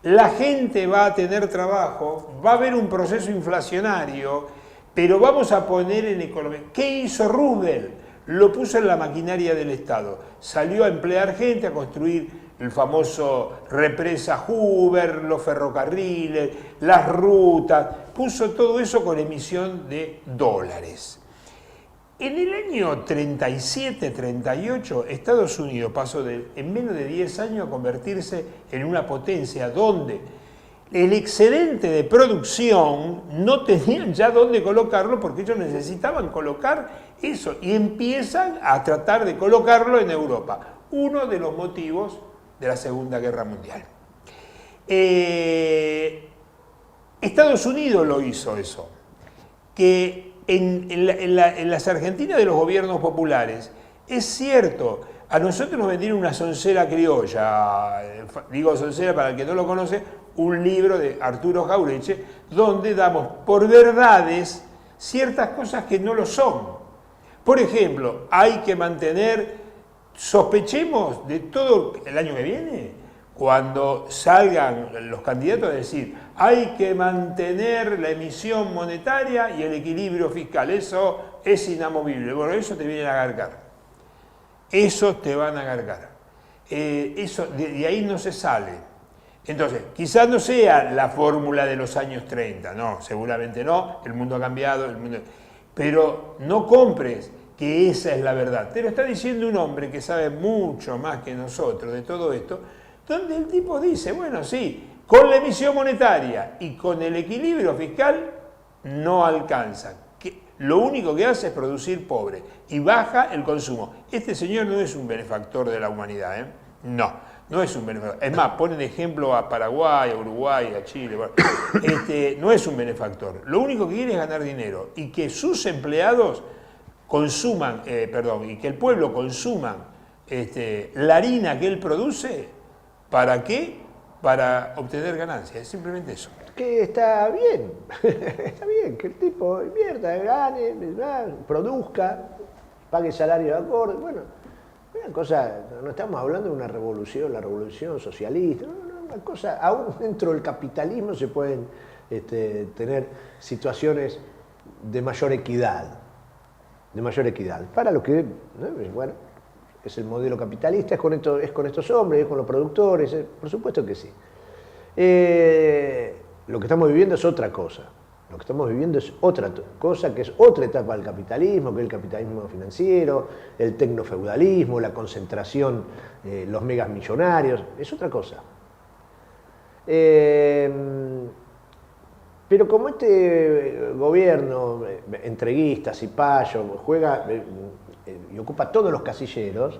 la gente va a tener trabajo, va a haber un proceso inflacionario, pero vamos a poner en economía. ¿Qué hizo Roosevelt? Lo puso en la maquinaria del Estado. Salió a emplear gente, a construir el famoso represa Hoover, los ferrocarriles, las rutas, puso todo eso con emisión de dólares. En el año 37-38, Estados Unidos pasó en menos de 10 años a convertirse en una potencia donde el excedente de producción no tenían ya dónde colocarlo porque ellos necesitaban colocar eso y empiezan a tratar de colocarlo en Europa. Uno de los motivos de la Segunda Guerra Mundial. Estados Unidos lo hizo eso, que en las Argentinas de los gobiernos populares, es cierto, a nosotros nos vendieron una soncera criolla, digo soncera para el que no lo conoce, un libro de Arturo Jaureche, donde damos por verdades ciertas cosas que no lo son. Por ejemplo, hay que mantener, sospechemos de todo el año que viene, cuando salgan los candidatos a decir hay que mantener la emisión monetaria y el equilibrio fiscal, eso es inamovible. Bueno, eso te vienen a agarcar. Eso te van a agarcar. Eso, de ahí no se sale. Entonces, quizás no sea la fórmula de los años 30, no, seguramente no, el mundo ha cambiado, pero no compres que esa es la verdad. Te lo está diciendo un hombre que sabe mucho más que nosotros de todo esto, donde el tipo dice, bueno, sí, con la emisión monetaria y con el equilibrio fiscal no alcanzan. Lo único que hace es producir pobre y baja el consumo. Este señor no es un benefactor de la humanidad, ¿eh? No es un benefactor. Es más, ponen ejemplo a Paraguay, a Uruguay, a Chile. Bueno, no es un benefactor. Lo único que quiere es ganar dinero y que sus empleados consuman, y que el pueblo consuma la harina que él produce. ¿Para qué? Para obtener ganancias, es simplemente eso. Que está bien, está bien, que el tipo invierta, gane, produzca, pague salario de acorde, bueno, Una cosa, no estamos hablando de una revolución, la revolución socialista, una cosa, aún dentro del capitalismo se pueden tener situaciones de mayor equidad, para lo que, bueno, es el modelo capitalista, es con estos hombres, es con los productores, por supuesto que sí. Lo que estamos viviendo es otra cosa. Lo que estamos viviendo es otra cosa, que es otra etapa del capitalismo, que es el capitalismo financiero, el tecnofeudalismo, la concentración, los megas millonarios, es otra cosa. Pero como este gobierno, entreguista, cipayo, juega y ocupa todos los casilleros,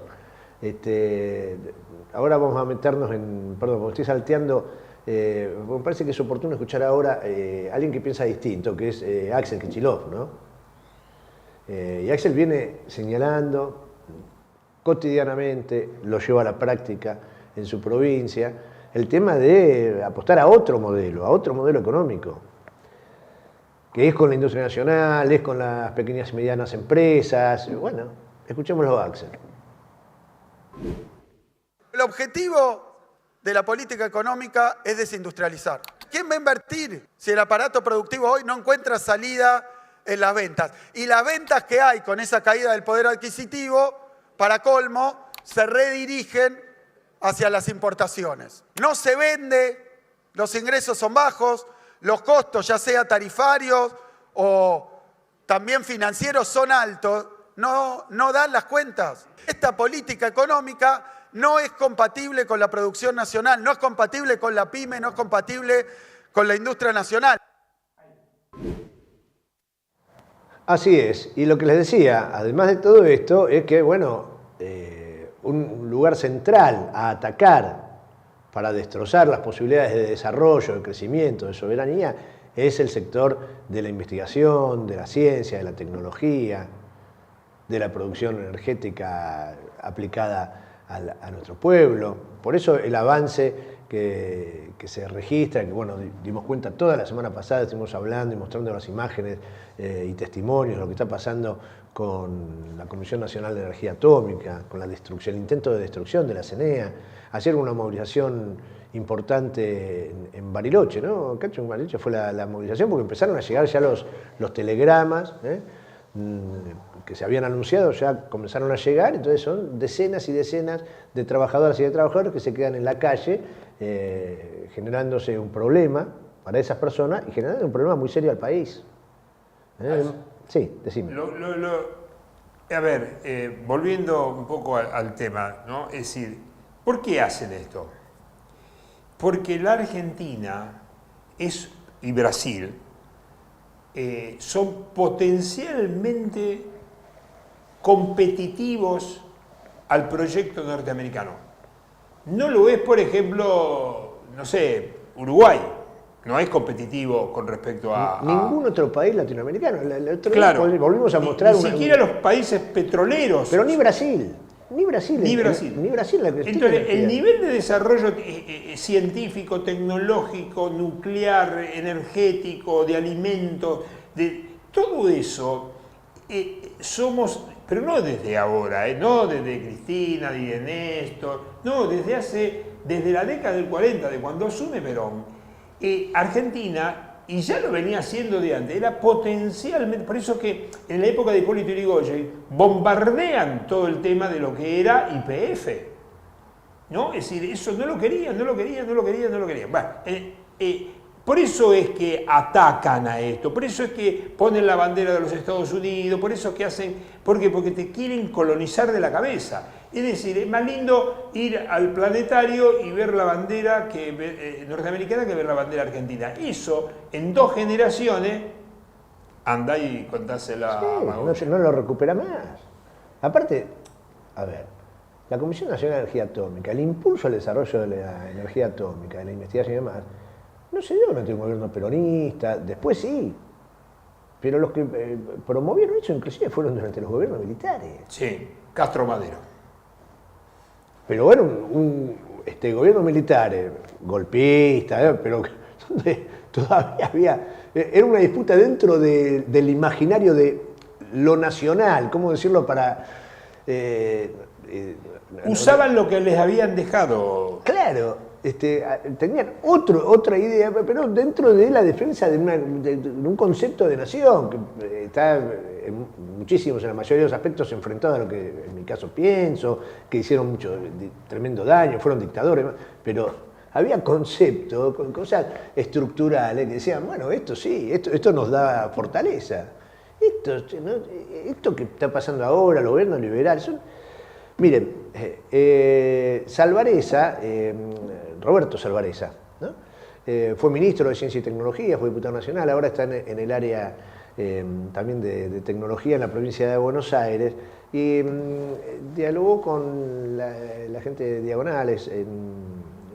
ahora vamos a meternos en, perdón, porque estoy salteando, me parece que es oportuno escuchar ahora a alguien que piensa distinto, que es Axel Kicillof, ¿no? Y Axel viene señalando cotidianamente, lo lleva a la práctica en su provincia, el tema de apostar a otro modelo económico, que es con la industria nacional, es con las pequeñas y medianas empresas. Bueno, escuchémoslo a Axel. El objetivo de la política económica es desindustrializar. ¿Quién va a invertir si el aparato productivo hoy no encuentra salida en las ventas? Y las ventas que hay con esa caída del poder adquisitivo, para colmo, se redirigen hacia las importaciones. No se vende, los ingresos son bajos, los costos, ya sea tarifarios o también financieros, son altos, no dan las cuentas. Esta política económica no es compatible con la producción nacional, no es compatible con la pyme, no es compatible con la industria nacional. Así es, y lo que les decía, además de todo esto, es que, bueno, un lugar central a atacar para destrozar las posibilidades de desarrollo, de crecimiento, de soberanía, es el sector de la investigación, de la ciencia, de la tecnología, de la producción energética aplicada a nuestro pueblo. Por eso el avance que se registra, que bueno, dimos cuenta toda la semana pasada, estuvimos hablando y mostrando las imágenes y testimonios de lo que está pasando con la Comisión Nacional de Energía Atómica, con la destrucción, el intento de destrucción de la CENEA. Ayer una movilización importante en Bariloche, ¿no? Cacho, en Bariloche fue la movilización porque empezaron a llegar ya los telegramas, que se habían anunciado, ya comenzaron a llegar, entonces son decenas y decenas de trabajadoras y de trabajadores que se quedan en la calle generándose un problema para esas personas y generando un problema muy serio al país. Sí, decime. A ver, volviendo un poco al tema, ¿no? Es decir, ¿por qué hacen esto? Porque la Argentina y Brasil son potencialmente competitivos al proyecto norteamericano. No lo es, por ejemplo, no sé, Uruguay. No es competitivo con respecto a... Ningún otro país latinoamericano. Claro. Volvimos a mostrar... Ni siquiera los países petroleros. Pero ni Brasil. Ni Brasil. Entonces, el nivel de desarrollo científico, tecnológico, nuclear, energético, de alimentos, de todo eso, somos... Pero no desde ahora, no desde Cristina, ni de Néstor, no, desde la década del 40, de cuando asume Perón. Argentina, y ya lo venía haciendo de antes, era potencialmente, por eso que en la época de Hipólito Yrigoyen bombardean todo el tema de lo que era YPF, ¿no? Es decir, eso no lo querían. Bueno, por eso es que atacan a esto, por eso es que ponen la bandera de los Estados Unidos, por eso es que hacen, porque te quieren colonizar de la cabeza. Es decir, es más lindo ir al planetario y ver la bandera norteamericana que ver la bandera argentina. Eso, en 2 generaciones, anda y contásela a Magoya. No lo recupera más. Aparte, a ver, la Comisión Nacional de Energía Atómica, el impulso al desarrollo de la energía atómica, de la investigación y demás, no se dio durante un gobierno peronista, después sí. Pero los que promovieron eso inclusive fueron durante los gobiernos militares. Sí, Castro Madero. Pero bueno, gobierno militar, golpista, pero donde todavía había... Era una disputa dentro del imaginario de lo nacional, ¿cómo decirlo? Usaban lo que les habían dejado. Claro, tenían otra idea, pero dentro de la defensa de un concepto de nación, que está muchísimos, en la mayoría de los aspectos, enfrentado a lo que en mi caso pienso, que hicieron mucho tremendo daño, fueron dictadores, pero había conceptos, cosas estructurales que decían, bueno, esto sí, esto nos da fortaleza. Esto que está pasando ahora, el gobierno liberal, miren, Salvarezza, Roberto Salvarezza, ¿no? Fue ministro de Ciencia y Tecnología, fue diputado nacional, ahora está en el área también de tecnología en la provincia de Buenos Aires, y dialogó con la gente de Diagonales, en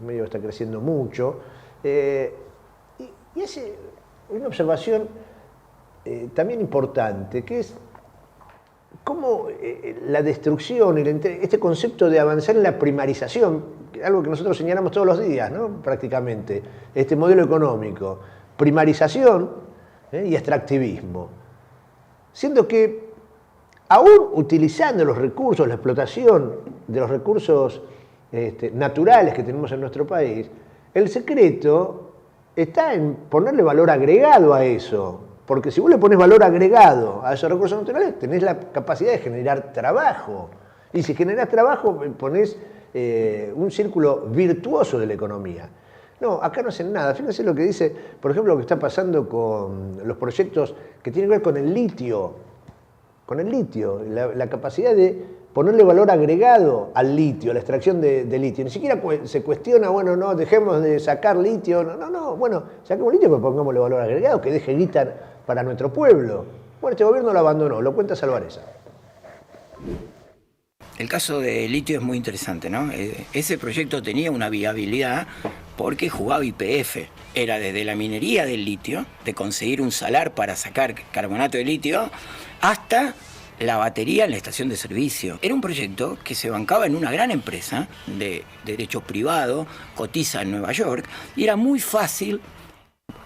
medio está creciendo mucho, y hace una observación también importante, que es cómo la destrucción, este concepto de avanzar en la primarización, algo que nosotros señalamos todos los días, ¿no? Prácticamente, este modelo económico, primarización y extractivismo, siendo que aún utilizando los recursos, la explotación de los recursos naturales que tenemos en nuestro país, el secreto está en ponerle valor agregado a eso. Porque si vos le pones valor agregado a esos recursos naturales, tenés la capacidad de generar trabajo. Y si generás trabajo, ponés un círculo virtuoso de la economía. No, acá no hacen nada. Fíjense lo que dice, por ejemplo, lo que está pasando con los proyectos que tienen que ver con el litio. Con el litio, la capacidad de ponerle valor agregado al litio, a la extracción de litio. Ni siquiera se cuestiona, bueno, no, dejemos de sacar litio. No, bueno, saquemos litio, pero pongámosle valor agregado, que deje guita para nuestro pueblo. Bueno, este gobierno lo abandonó, lo cuenta Salvarezza. El caso de litio es muy interesante, ¿no? Ese proyecto tenía una viabilidad porque jugaba YPF. Era desde la minería del litio, de conseguir un salar para sacar carbonato de litio, hasta la batería en la estación de servicio. Era un proyecto que se bancaba en una gran empresa de derecho privado, cotiza en Nueva York, y era muy fácil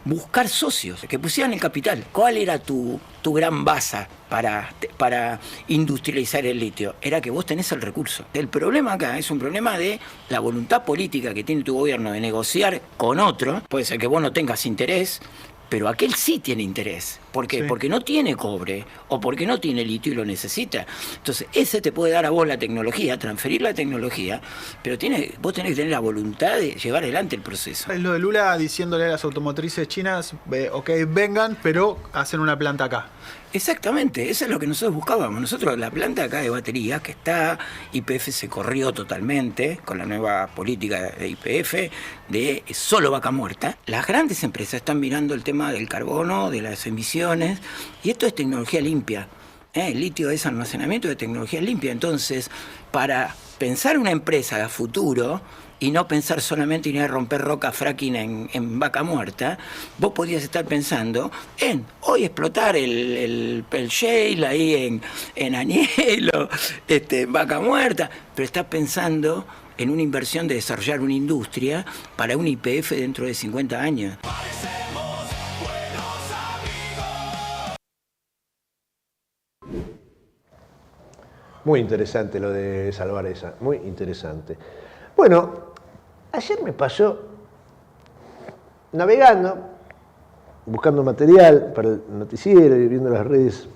buscar socios que pusieran el capital. ¿Cuál era tu gran base para industrializar el litio? Era que vos tenés el recurso. El problema acá es un problema de la voluntad política que tiene tu gobierno de negociar con otro. Puede ser que vos no tengas interés, pero aquel sí tiene interés. ¿Por qué? Sí. Porque no tiene cobre o porque no tiene litio y lo necesita. Entonces, ese te puede dar a vos la tecnología, transferir la tecnología, pero vos tenés que tener la voluntad de llevar adelante el proceso. Es lo de Lula diciéndole a las automotrices chinas, ok, vengan, pero hacen una planta acá. Exactamente, eso es lo que nosotros buscábamos. Nosotros, la planta acá de baterías que está, YPF se corrió totalmente con la nueva política de YPF de solo vaca muerta. Las grandes empresas están mirando el tema del carbono, de las emisiones, y esto es tecnología limpia. El litio es almacenamiento de tecnología limpia. Entonces, para pensar una empresa a futuro y no pensar solamente en ir a romper roca fracking en vaca muerta, vos podrías estar pensando en hoy explotar el shale ahí en Añelo, vaca muerta, pero estás pensando en una inversión de desarrollar una industria para un YPF dentro de 50 años. Muy interesante lo de Salvarezza, muy interesante. Bueno, ayer me pasó navegando, buscando material para el noticiero y viendo las redes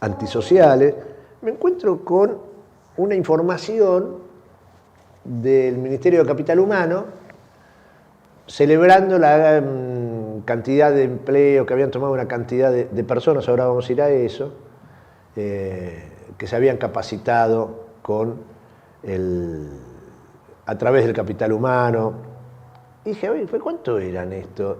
antisociales, me encuentro con una información del Ministerio de Capital Humano celebrando la cantidad de empleo, que habían tomado una cantidad de personas, ahora vamos a ir a eso, que se habían capacitado a través del capital humano. Y dije, oye, ¿cuánto eran esto?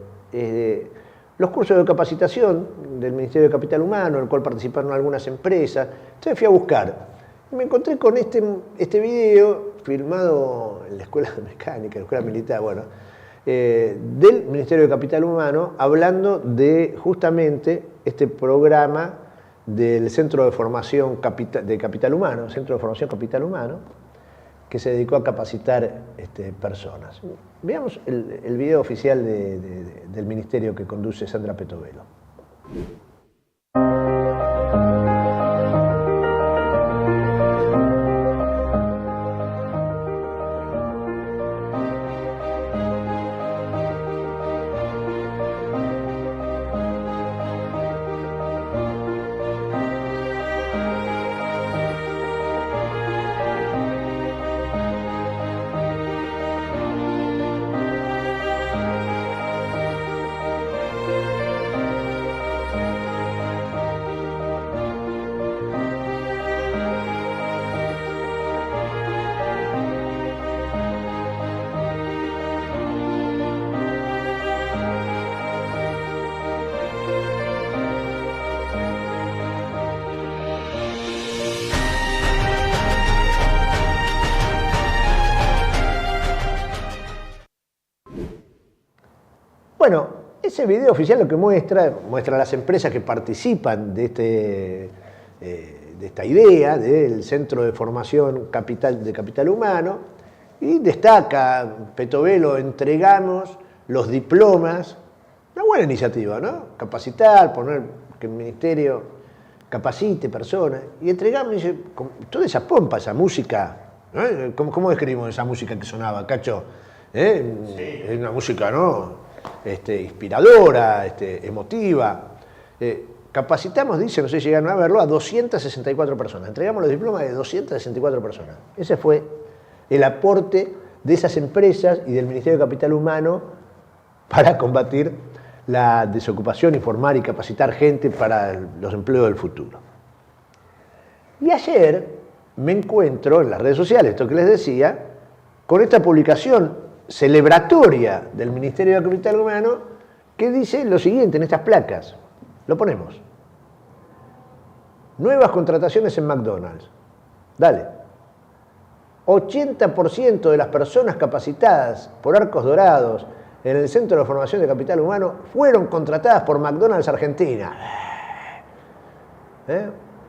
Los cursos de capacitación del Ministerio de Capital Humano, en el cual participaron algunas empresas. Entonces fui a buscar. Y me encontré con este video filmado en la Escuela de Mecánica, la Escuela Militar, bueno, del Ministerio de Capital Humano, hablando de justamente este programa del Centro de Formación de Capital Humano, Centro de Formación Capital Humano, que se dedicó a capacitar personas. Veamos el video oficial del ministerio que conduce Sandra Petovelo. ese video oficial lo que muestra a las empresas que participan de esta idea del Centro de Formación de Capital Humano, y destaca, Petovelo, entregamos los diplomas, una buena iniciativa, ¿no? Capacitar, poner que el ministerio capacite personas, y entregamos, dice, con toda esa pompa, esa música, ¿no? ¿Cómo describimos esa música que sonaba, Cacho? Sí. Es una música, ¿no? Inspiradora, emotiva. Capacitamos, dice, no sé si llegaron a verlo, a 264 personas. Entregamos los diplomas de 264 personas. Ese fue el aporte de esas empresas y del Ministerio de Capital Humano para combatir la desocupación y formar y capacitar gente para los empleos del futuro. Y ayer me encuentro en las redes sociales, esto que les decía, con esta publicación celebratoria del Ministerio de Capital Humano que dice lo siguiente en estas placas. Lo ponemos. Nuevas contrataciones en McDonald's. Dale. 80% de las personas capacitadas por Arcos Dorados en el Centro de Formación de Capital Humano fueron contratadas por McDonald's Argentina.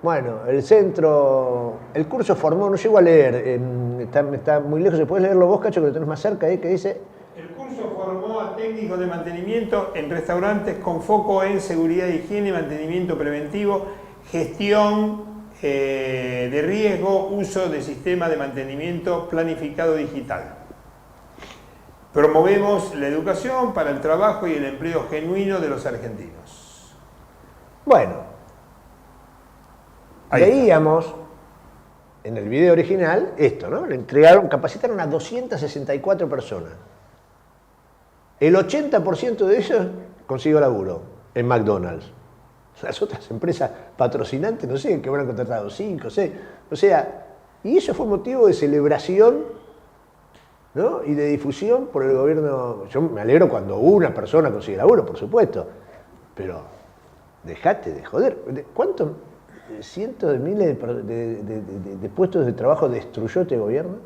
Bueno, el curso formó, no llego a leer, está muy lejos, ¿puedes leerlo vos, Cacho, que lo tenés más cerca ahí, que dice? El curso formó a técnicos de mantenimiento en restaurantes con foco en seguridad, higiene, mantenimiento preventivo, gestión de riesgo, uso de sistema de mantenimiento planificado digital. Promovemos la educación para el trabajo y el empleo genuino de los argentinos. Bueno, veíamos en el video original esto, ¿no? Le capacitaron a 264 personas. El 80% de ellos consiguió laburo en McDonald's. Las otras empresas patrocinantes, no sé, que habrán contratado 5, 6. O sea, y eso fue motivo de celebración, ¿no? Y de difusión por el gobierno. Yo me alegro cuando una persona consigue laburo, por supuesto. Pero dejate de joder. ¿Cuántos cientos de miles de puestos de trabajo destruyó este gobierno?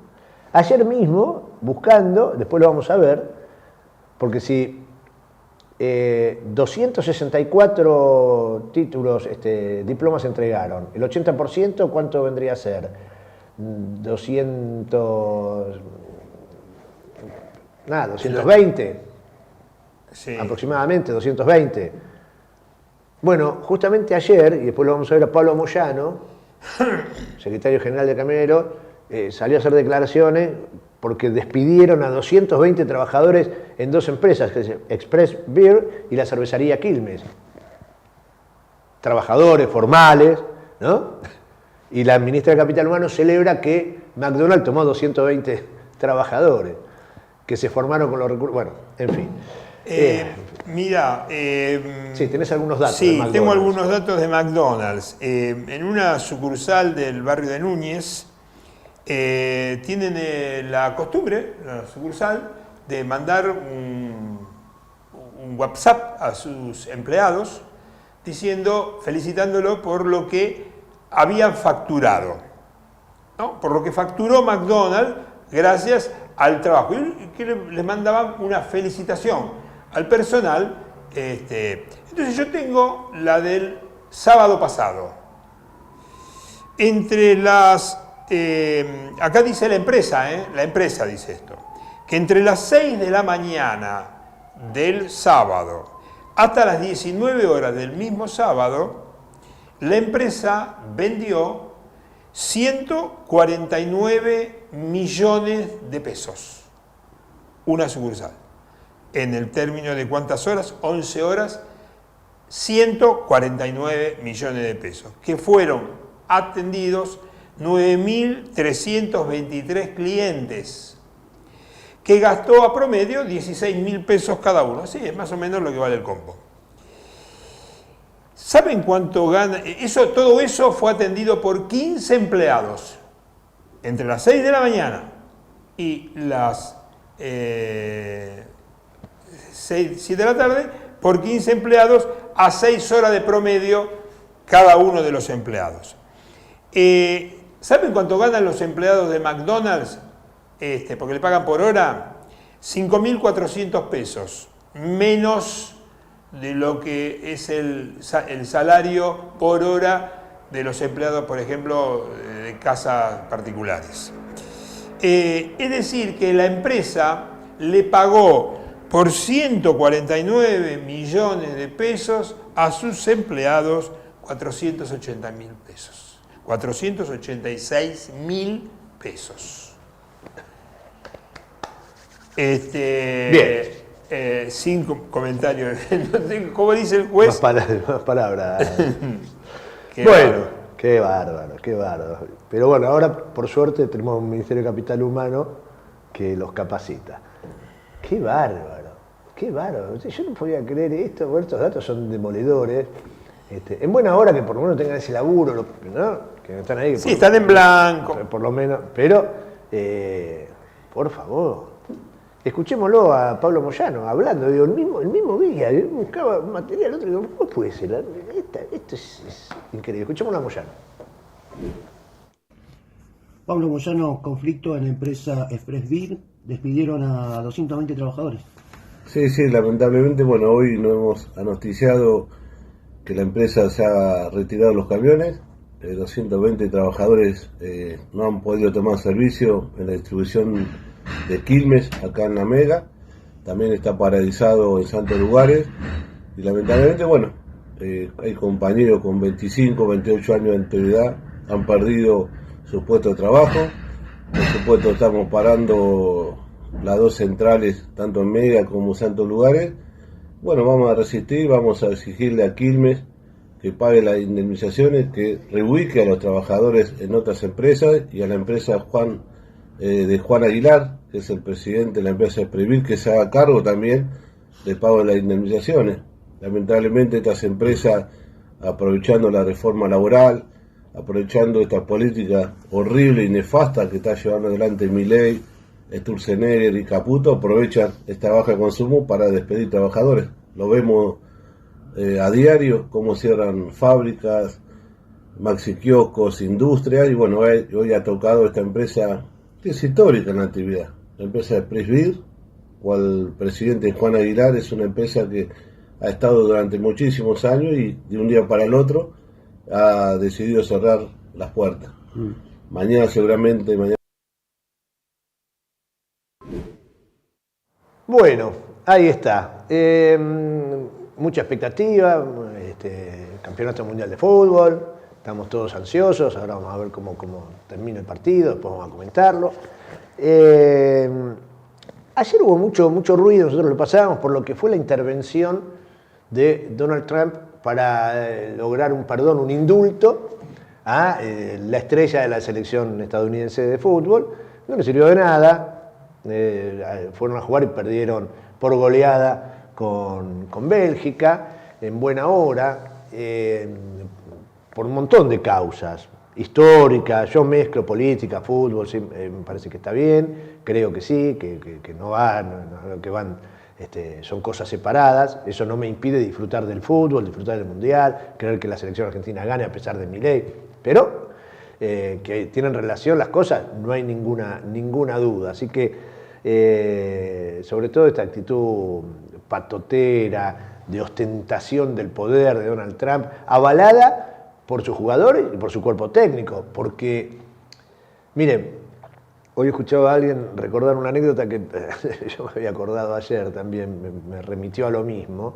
Ayer mismo, buscando, después lo vamos a ver, porque si 264 títulos, diplomas se entregaron, el 80%, ¿cuánto vendría a ser? 220, sí. Aproximadamente 220. Bueno, justamente ayer, y después lo vamos a ver a Pablo Moyano, secretario general de Camioneros, salió a hacer declaraciones porque despidieron a 220 trabajadores en dos empresas, que es Express Beer y la cervecería Quilmes. Trabajadores formales, ¿no? Y la ministra de Capital Humano celebra que McDonald's tomó 220 trabajadores que se formaron con los recursos. Bueno, en fin. Mira, sí, tenés algunos datos. Sí, tengo algunos datos de McDonald's. En una sucursal del barrio de Núñez tienen la costumbre, la sucursal, de mandar un WhatsApp a sus empleados felicitándolo por lo que habían facturado, ¿no? Por lo que facturó McDonald's gracias al trabajo. Y que les mandaban una felicitación al personal. Entonces yo tengo la del sábado pasado. Entre las... acá dice la empresa dice esto, que entre las 6 de la mañana del sábado hasta las 19 horas del mismo sábado, la empresa vendió 149 millones de pesos. Una sucursal. En el término de ¿cuántas horas? 11 horas, 149 millones de pesos, que fueron atendidos 9.323 clientes, que gastó a promedio 16.000 pesos cada uno. Así es más o menos lo que vale el combo. ¿Saben cuánto gana? Todo eso fue atendido por 15 empleados. Entre las 6 de la mañana y las 7 de la tarde, por 15 empleados a 6 horas de promedio cada uno de los empleados. ¿Saben cuánto ganan los empleados de McDonald's? Porque le pagan por hora 5.400 pesos, menos de lo que es el salario por hora de los empleados, por ejemplo, de casas particulares. Es decir, que la empresa le pagó por 149 millones de pesos a sus empleados 480.000 pesos. 486.000 pesos. Bien. Sin comentarios. ¿Cómo dice el juez? Más palabras. Qué Bueno, bárbaro. qué bárbaro, qué bárbaro. Pero bueno, ahora por suerte tenemos un Ministerio de Capital Humano que los capacita. Qué bárbaro, qué bárbaro. Yo no podía creer esto, porque estos datos son demoledores. En buena hora que por lo menos tengan ese laburo, ¿no? Que están ahí. Sí, están en blanco. Por lo menos, pero, por favor. Escuchémoslo a Pablo Moyano hablando, digo, el mismo día, yo buscaba material, otro, digo, ¿cómo puede ser? Esto es increíble. Escuchémoslo a Moyano. Pablo Moyano, conflicto en la empresa Expressville, despidieron a 220 trabajadores. Sí, lamentablemente, bueno, hoy nos hemos anoticiado que la empresa se ha retirado los camiones, 220 trabajadores no han podido tomar servicio en la distribución de Quilmes, acá en La Mega, también está paralizado en Santos Lugares, y lamentablemente, bueno, hay compañeros con 25, 28 años de antigüedad, han perdido su puesto de trabajo. Por supuesto, estamos parando las dos centrales, tanto en Mega como en Santos Lugares. Bueno, vamos a resistir, vamos a exigirle a Quilmes que pague las indemnizaciones, que reubique a los trabajadores en otras empresas, y a la empresa de Juan Aguilar, que es el presidente de la empresa Expressville, que se haga cargo también del pago de las indemnizaciones. Lamentablemente estas empresas, aprovechando la reforma laboral, aprovechando esta política horrible y nefasta que está llevando adelante Milei, Sturzenegger y Caputo, aprovechan esta baja de consumo para despedir trabajadores. Lo vemos a diario, cómo cierran fábricas, maxi kioscos, industrias, y bueno, hoy ha tocado esta empresa que es histórica en la actividad, la empresa de Expressville, cual presidente Juan Aguilar, es una empresa que ha estado durante muchísimos años y de un día para el otro ha decidido cerrar las puertas. Mañana seguramente, Bueno, ahí está. Mucha expectativa, campeonato mundial de fútbol, estamos todos ansiosos, ahora vamos a ver cómo termina el partido, después vamos a comentarlo. Ayer hubo mucho ruido, nosotros lo pasábamos por lo que fue la intervención de Donald Trump para lograr un perdón, un indulto a la estrella de la selección estadounidense de fútbol. No le sirvió de nada, fueron a jugar y perdieron por goleada con Bélgica, en buena hora, por un montón de causas históricas. Yo mezclo política, fútbol, sí, me parece que está bien, creo que sí, que no van, que van, son cosas separadas. Eso no me impide disfrutar del fútbol, disfrutar del mundial, creer que la selección argentina gane a pesar de Milei, pero que tienen relación las cosas, no hay ninguna duda. Así que, sobre todo esta actitud patotera, de ostentación del poder de Donald Trump, avalada por sus jugadores y por su cuerpo técnico, porque, miren, hoy escuchaba a alguien recordar una anécdota que yo me había acordado ayer también, me remitió a lo mismo.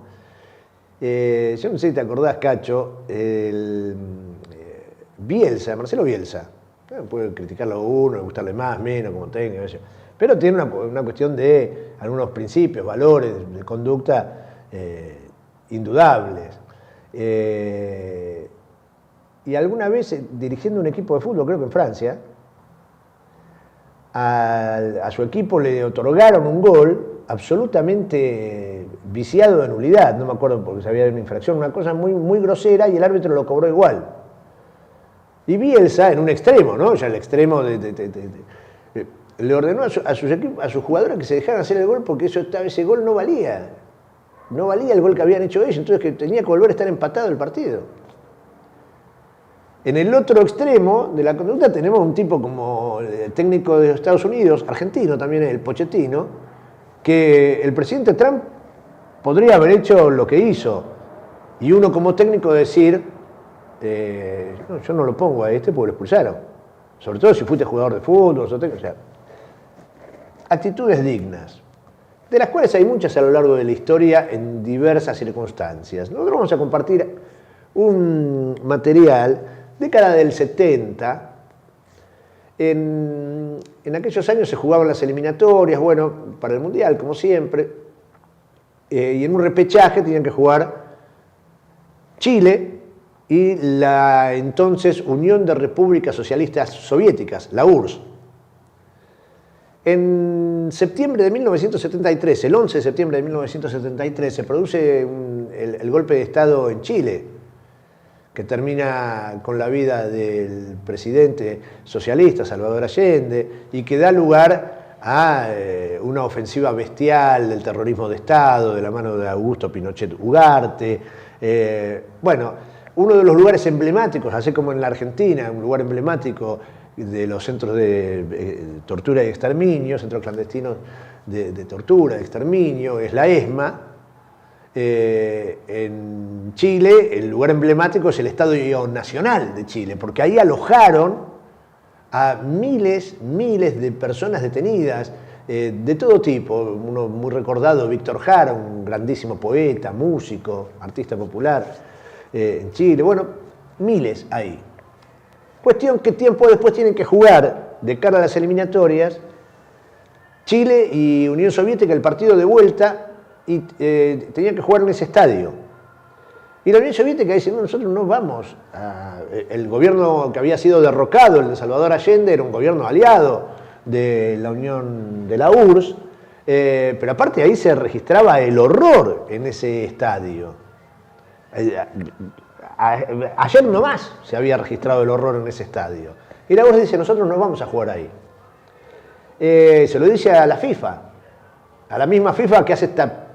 Yo no sé si te acordás, Cacho, Bielsa, Marcelo Bielsa, puede criticarlo a uno, gustarle más, menos, como tenga, pero tiene una cuestión de algunos principios, valores de conducta indudables. Y alguna vez, dirigiendo un equipo de fútbol, creo que en Francia, a su equipo le otorgaron un gol absolutamente viciado de nulidad, no me acuerdo porque se había una infracción, una cosa muy grosera, y el árbitro lo cobró igual. Y Bielsa, en un extremo, ¿no? Ya el extremo le ordenó a sus jugadores que se dejaran hacer el gol porque ese gol no valía. No valía el gol que habían hecho ellos, entonces que tenía que volver a estar empatado el partido. En el otro extremo de la conducta tenemos un tipo como el técnico de Estados Unidos, argentino también, el Pochettino, que el presidente Trump podría haber hecho lo que hizo. Y uno como técnico decir, no, yo no lo pongo a este porque lo expulsaron. Sobre todo si fuiste jugador de fútbol, o sea, actitudes dignas, de las cuales hay muchas a lo largo de la historia en diversas circunstancias. Nosotros vamos a compartir un material década del 70. En aquellos años se jugaban las eliminatorias, bueno, para el Mundial, como siempre, y en un repechaje tenían que jugar Chile y la entonces Unión de Repúblicas Socialistas Soviéticas, la URSS. En septiembre de 1973, el 11 de septiembre de 1973, se produce el golpe de Estado en Chile, que termina con la vida del presidente socialista Salvador Allende y que da lugar a una ofensiva bestial del terrorismo de Estado de la mano de Augusto Pinochet Ugarte. Bueno, uno de los lugares emblemáticos, así como en la Argentina, un lugar emblemático de los centros de tortura y exterminio, centros clandestinos de tortura y exterminio, es la ESMA. En Chile, el lugar emblemático es el Estadio Nacional de Chile, porque ahí alojaron a miles de personas detenidas, de todo tipo. Uno muy recordado, Víctor Jara, un grandísimo poeta, músico, artista popular en Chile. Bueno, miles ahí. Cuestión que tiempo después tienen que jugar, de cara a las eliminatorias, Chile y Unión Soviética, el partido de vuelta, y tenían que jugar en ese estadio. Y la Unión Soviética dice, no, nosotros no vamos el gobierno que había sido derrocado, el de Salvador Allende, era un gobierno aliado de la Unión de la URSS, pero aparte ahí se registraba el horror en ese estadio. Ayer nomás se había registrado el horror en ese estadio. Y la URSS dice, nosotros no vamos a jugar ahí. Se lo dice a la FIFA, a la misma FIFA que hace esta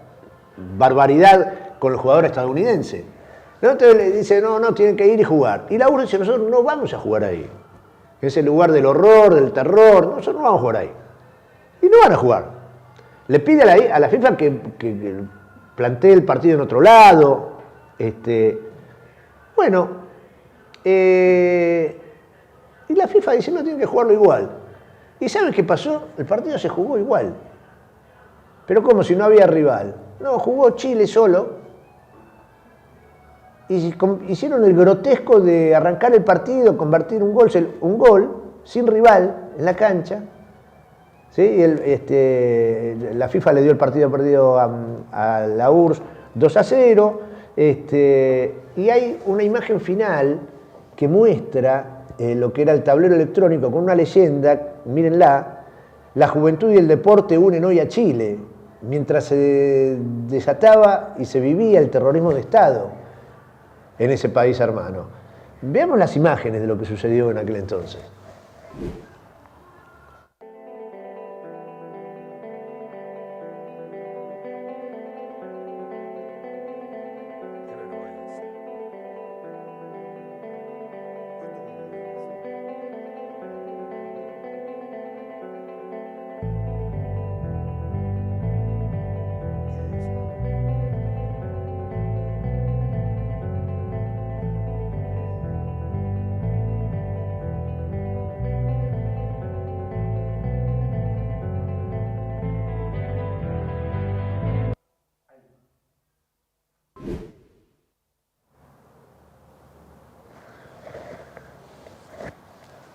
barbaridad con el jugador estadounidense. Entonces le dice, no, tienen que ir y jugar. Y la URSS dice, nosotros no vamos a jugar ahí. Es el lugar del horror, del terror, nosotros no vamos a jugar ahí. Y no van a jugar. Le pide a la FIFA que plantee el partido en otro lado. Bueno, y la FIFA dice, no, tienen que jugarlo igual. ¿Y saben qué pasó? El partido se jugó igual. Pero como si no había rival. No, jugó Chile solo. Y hicieron el grotesco de arrancar el partido, convertir un gol sin rival en la cancha. ¿Sí? Y la FIFA le dio el partido perdido a la URSS 2-0. Y hay una imagen final que muestra lo que era el tablero electrónico con una leyenda, mírenla: la juventud y el deporte unen hoy a Chile, mientras se desataba y se vivía el terrorismo de Estado en ese país hermano. Veamos las imágenes de lo que sucedió en aquel entonces.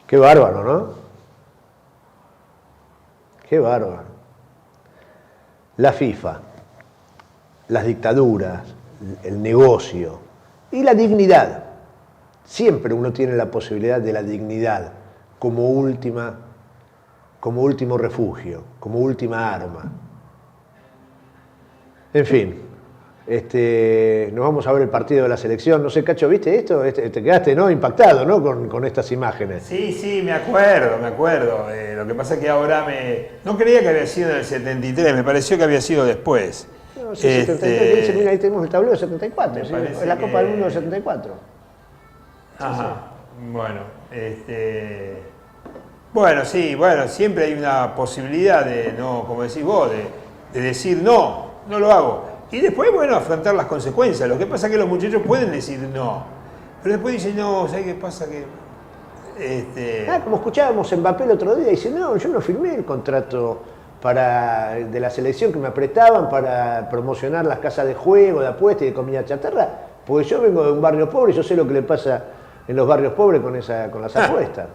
Qué bárbaro, ¿no? Qué bárbaro. La FIFA, las dictaduras, el negocio y la dignidad. Siempre uno tiene la posibilidad de la dignidad como último refugio, como última arma. En fin. Nos vamos a ver el partido de la selección. No sé, Cacho, ¿viste esto? Te quedaste, ¿no?, impactado, ¿no?, con estas imágenes. Sí, me acuerdo. Lo que pasa es que ahora no creía que había sido en el 73, me pareció que había sido después. No, sí, 73, mira, ahí tenemos el tablero de 74, ¿sí? Es la Copa del Mundo del 74. Ajá, bueno, siempre hay una posibilidad de, no, como decís vos, de decir no lo hago. Y después, bueno, afrontar las consecuencias. Lo que pasa es que los muchachos pueden decir no. Pero después dicen, no, ¿sabes qué pasa? Como escuchábamos Mbappé el otro día, dice, no, yo no firmé el contrato de la selección que me apretaban para promocionar las casas de juego, de apuestas y de comida chatarra, porque yo vengo de un barrio pobre y yo sé lo que le pasa en los barrios pobres con las apuestas.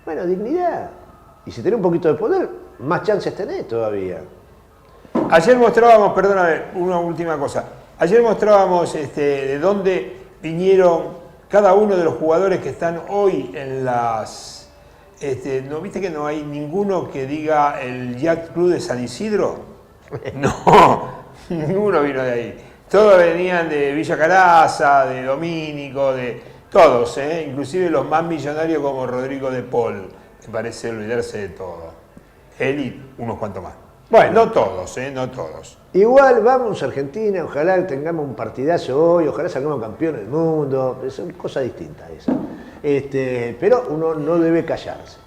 Bueno, dignidad. Y si tenés un poquito de poder, más chances tenés todavía. Ayer mostrábamos, perdóname, una última cosa. Ayer mostrábamos de dónde vinieron cada uno de los jugadores que están hoy en las... ¿No viste que no hay ninguno que diga el Yacht Club de San Isidro? No, ninguno vino de ahí. Todos venían de Villa Caraza, de Domínico, de todos, inclusive los más millonarios como Rodrigo de Paul, que parece olvidarse de todo. Él y unos cuantos más. Bueno, no todos, no todos. Igual vamos a Argentina, ojalá tengamos un partidazo hoy, ojalá salgamos campeones del mundo, son cosas distintas esas. Pero uno no debe callarse.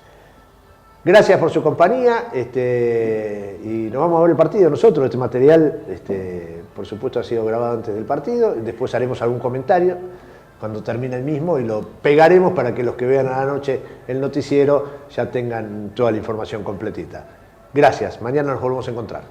Gracias por su compañía y nos vamos a ver el partido nosotros. Este material, por supuesto, ha sido grabado antes del partido, después haremos algún comentario cuando termine el mismo y lo pegaremos para que los que vean a la noche el noticiero ya tengan toda la información completita. Gracias, mañana nos volvemos a encontrar.